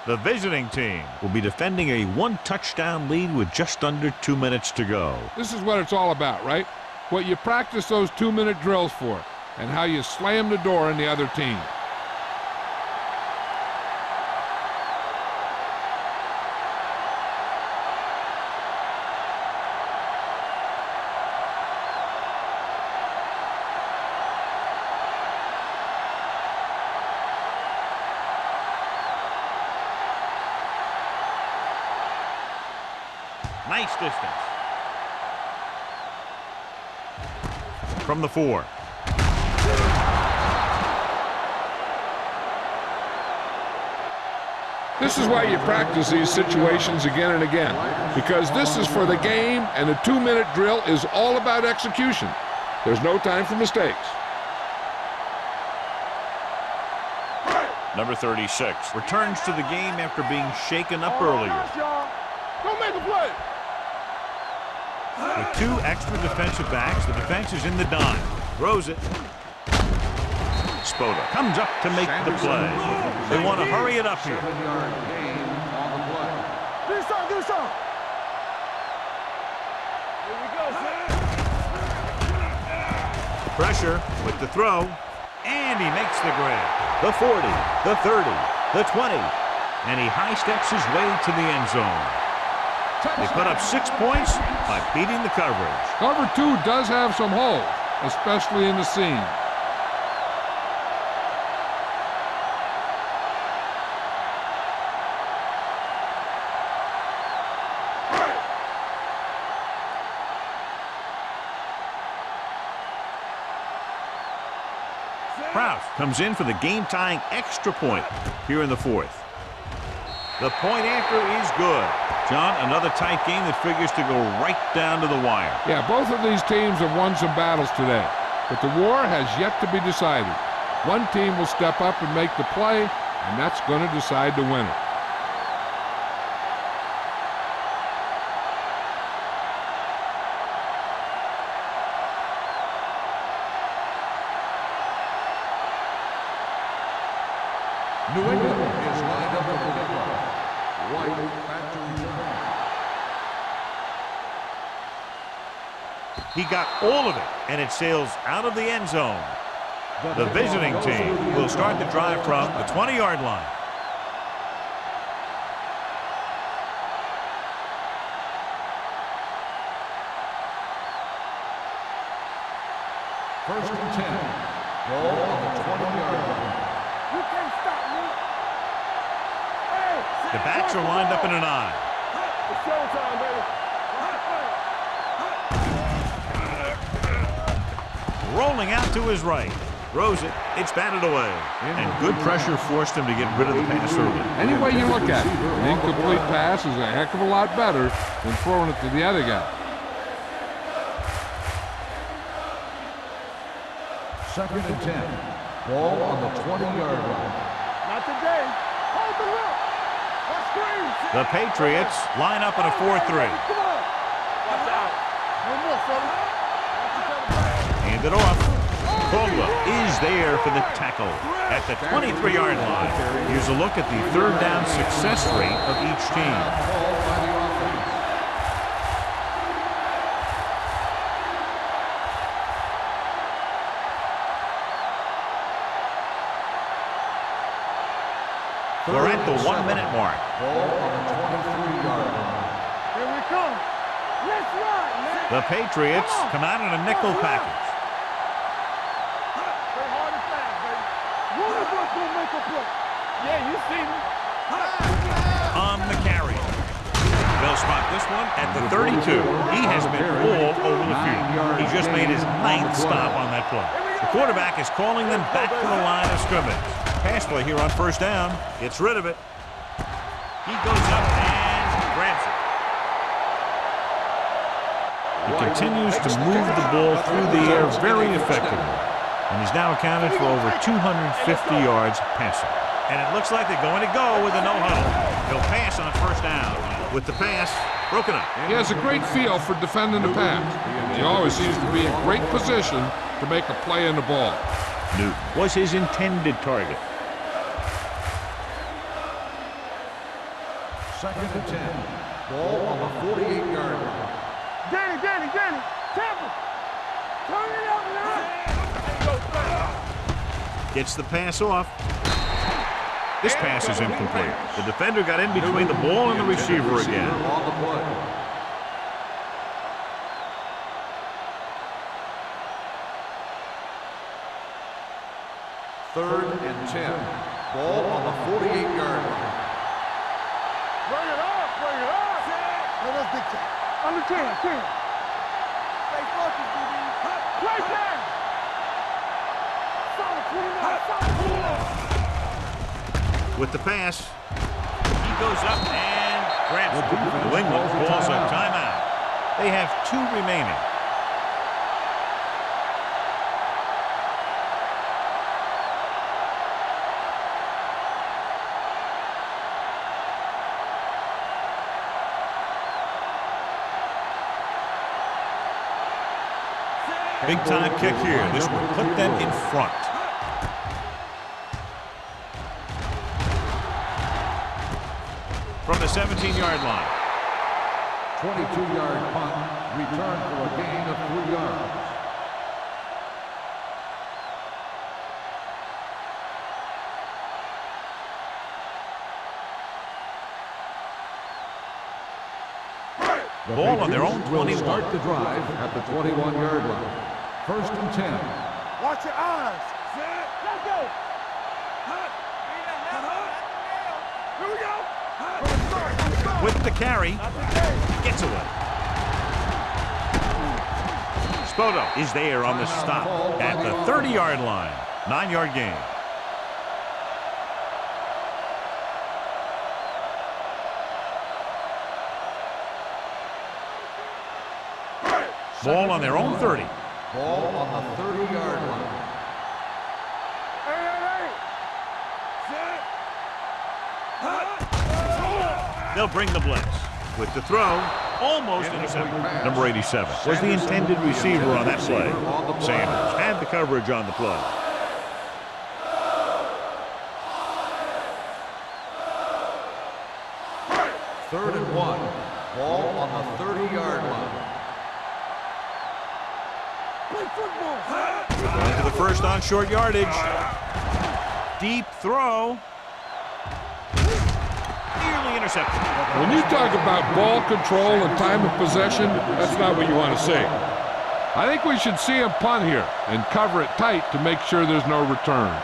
The visiting team will be defending a one-touchdown lead with just under 2 minutes to go. This is what it's all about, right? What you practice those 2-minute drills for, and how you slam the door in the other team. Nice distance. From the 4. This is why you practice these situations again and again, because this is for the game, and a 2-minute drill is all about execution. There's no time for mistakes. Number 36 returns to the game after being shaken up earlier. Don't make a play! With 2 extra defensive backs, the defense is in the dime. Throws it. Spoda comes up to make the play. They want to hurry it up here. 7-yard gain on the play. Do something, do something! Here we go, sir. Pressure with the throw. And he makes the grab. The 40, the 30, the 20. And he high steps his way to the end zone. They put up 6 points by beating the coverage. Cover 2 does have some holes, especially in the seam. Prowse comes in for the game-tying extra point here in the 4th. The point after is good. John, another tight game that figures to go right down to the wire. Yeah, both of these teams have won some battles today, but the war has yet to be decided. One team will step up and make the play, and that's going to decide the winner. New England is lined up for the kickoff. White back to return. He got all of it, and it sails out of the end zone. The visiting team will start the drive from the 20-yard line. First and 10. Ball on the 20-yard line. You can't stop me! Hey! The backs are lined up in an eye. It's showtime, baby! Rolling out to his right. Throws it. It's batted away. And good pressure forced him to get rid of the pass early. Any way you look at it, an incomplete pass is a heck of a lot better than throwing it to the other guy. Second and 10. Ball on the 20-yard line. Not today! Hold the look! What screens? The Patriots line up in a 4-3. Come on! Watch out! No more, fella! Hand it off. Caldwell is there for the tackle at the 23-yard line. Here's a look at the third down success rate of each team. Ball by the offense. We're at the 1-minute mark. Ball on the 23-yard line. Here we come! Let's run, man. The Patriots come out in a nickel package. Play hard and fast, baby. One of us gonna make a play. Yeah, you see me. On the carry. They'll spot this one at the 32. He has been all over the field. He just made his 9th stop on that play. The quarterback is calling them back to the line of scrimmage. Pass play here on first down. Gets rid of it. He goes up and grabs it. He continues to move the ball through the air very effectively. And he's now accounted for over 250 yards passing. And it looks like they're going to go with a no-huddle. He'll pass on first down. With the pass broken up. He has a great feel for defending the pass. He always seems to be in great position to make a play in the ball. Newton was his intended target. 2nd and 10. Ball on the 48-yard line. Danny, Tampa. Turn it up, man. Gets the pass off. This pass is incomplete. The defender got in between the ball and the receiver again. On the play. Third and 10. Ball on the 48-yard line. Bring it up. Let us big time. On the 10. Stay focused, DB. Right there. Solid 29. With the pass, he goes up and grabs it. New England calls a timeout. They have 2 remaining. Big time kick here. This will put them in front. From the 17-yard line. 22-yard punt. Return for a gain of 3 yards. The Ball on their own Patriots will 21. start the drive at the 21-yard line. 1st and 10. Watch your eyes. Let's go. Here we go. With the carry, gets away. Spoto is there on the stop at the 30-yard line. 9-yard gain. Ball on their own 30. Ball on the 30-yard line. They'll bring the blitz. With the throw, almost intercepted. Number 87 was the intended receiver on that play. Sanders had the coverage on the play. Third and 1. Ball on the 30-yard line. Going to the first on short yardage. Deep throw. Nearly intercepted. When you talk about ball control and time of possession, that's not what you want to see. I think we should see him punt here and cover it tight to make sure there's no return.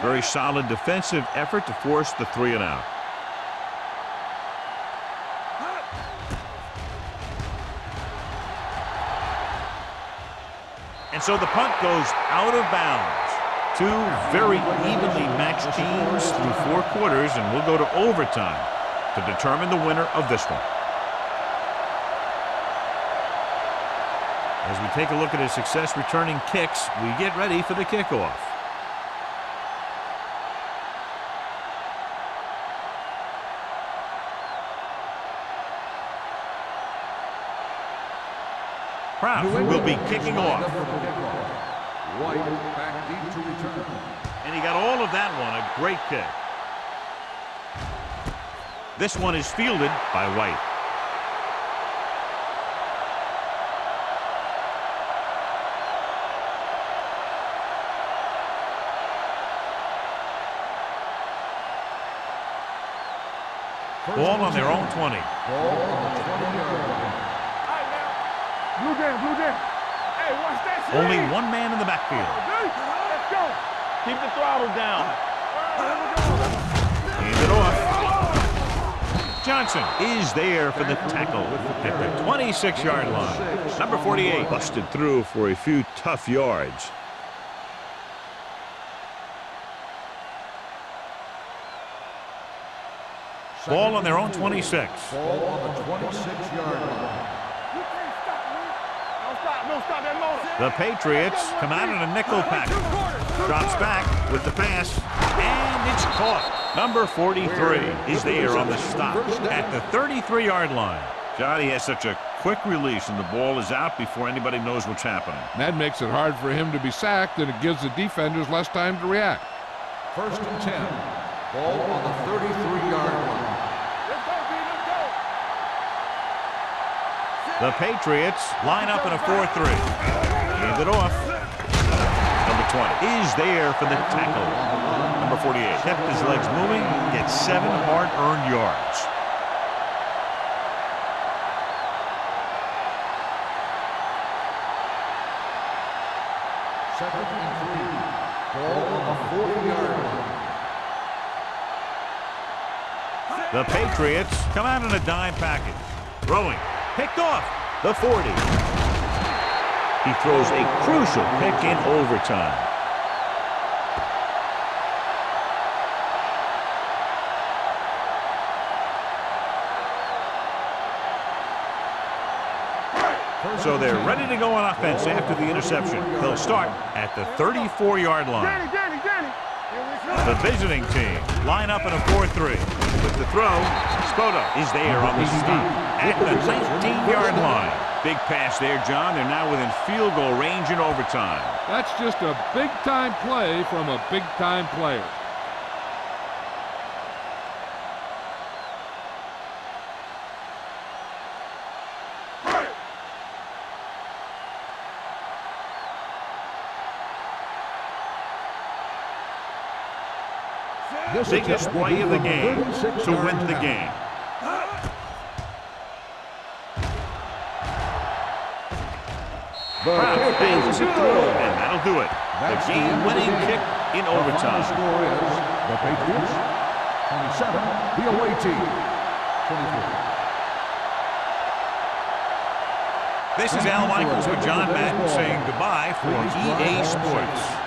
Very solid defensive effort to force the 3 and out. And so the punt goes out of bounds. 2 very evenly matched teams through 4 quarters, and we'll go to overtime to determine the winner of this one. As we take a look at his success returning kicks, we get ready for the kickoff. Proud will be kicking off. White back deep to return. And he got all of that one, a great kick. This one is fielded by White. Ball on their own 20. Ball on the 20-yard line. Blue jam. Hey, watch that shit. Only one man in the backfield. Let's go. Keep the throttle down. Hand it off. Johnson is there for the tackle at the 26-yard line. Number 48 busted through for a few tough yards. Ball on their own 26. Ball on the 26-yard line. You can't stop me. Don't stop that motor. The Patriots come out in a nickel package. Drops back with the pass, and it's caught. Number 43 is there on the stop at the 33-yard line. Johnny has such a quick release, and the ball is out before anybody knows what's happening. That makes it hard for him to be sacked, and it gives the defenders less time to react. 1st and 10. Ball on the 33-yard line. Let's go, B. Let's go. The Patriots line up in a 4-3. Hand it off. Number 20 is there for the tackle. Number 48 kept his legs moving, gets 7 hard-earned yards. Second and 3. Ball on the 40-yard line. The Patriots come out in a dime package. Throwing. Picked off. The 40. He throws a crucial pick in overtime. So they're ready to go on offense after the interception. They'll start at the 34-yard line. Danny. The visiting team line up in a 4-3. With the throw, Spoto is there on the stop at the 19-yard line. Big pass there, John. They're now within field goal range in overtime. That's just a big-time play from a big-time player. Biggest play of the game to win the game. Brown bangs it through, and that'll do it. The game-winning kick in overtime. The score is the Patriots 27, the away team 24. This is Al Michaels with John Madden saying goodbye for EA Sports.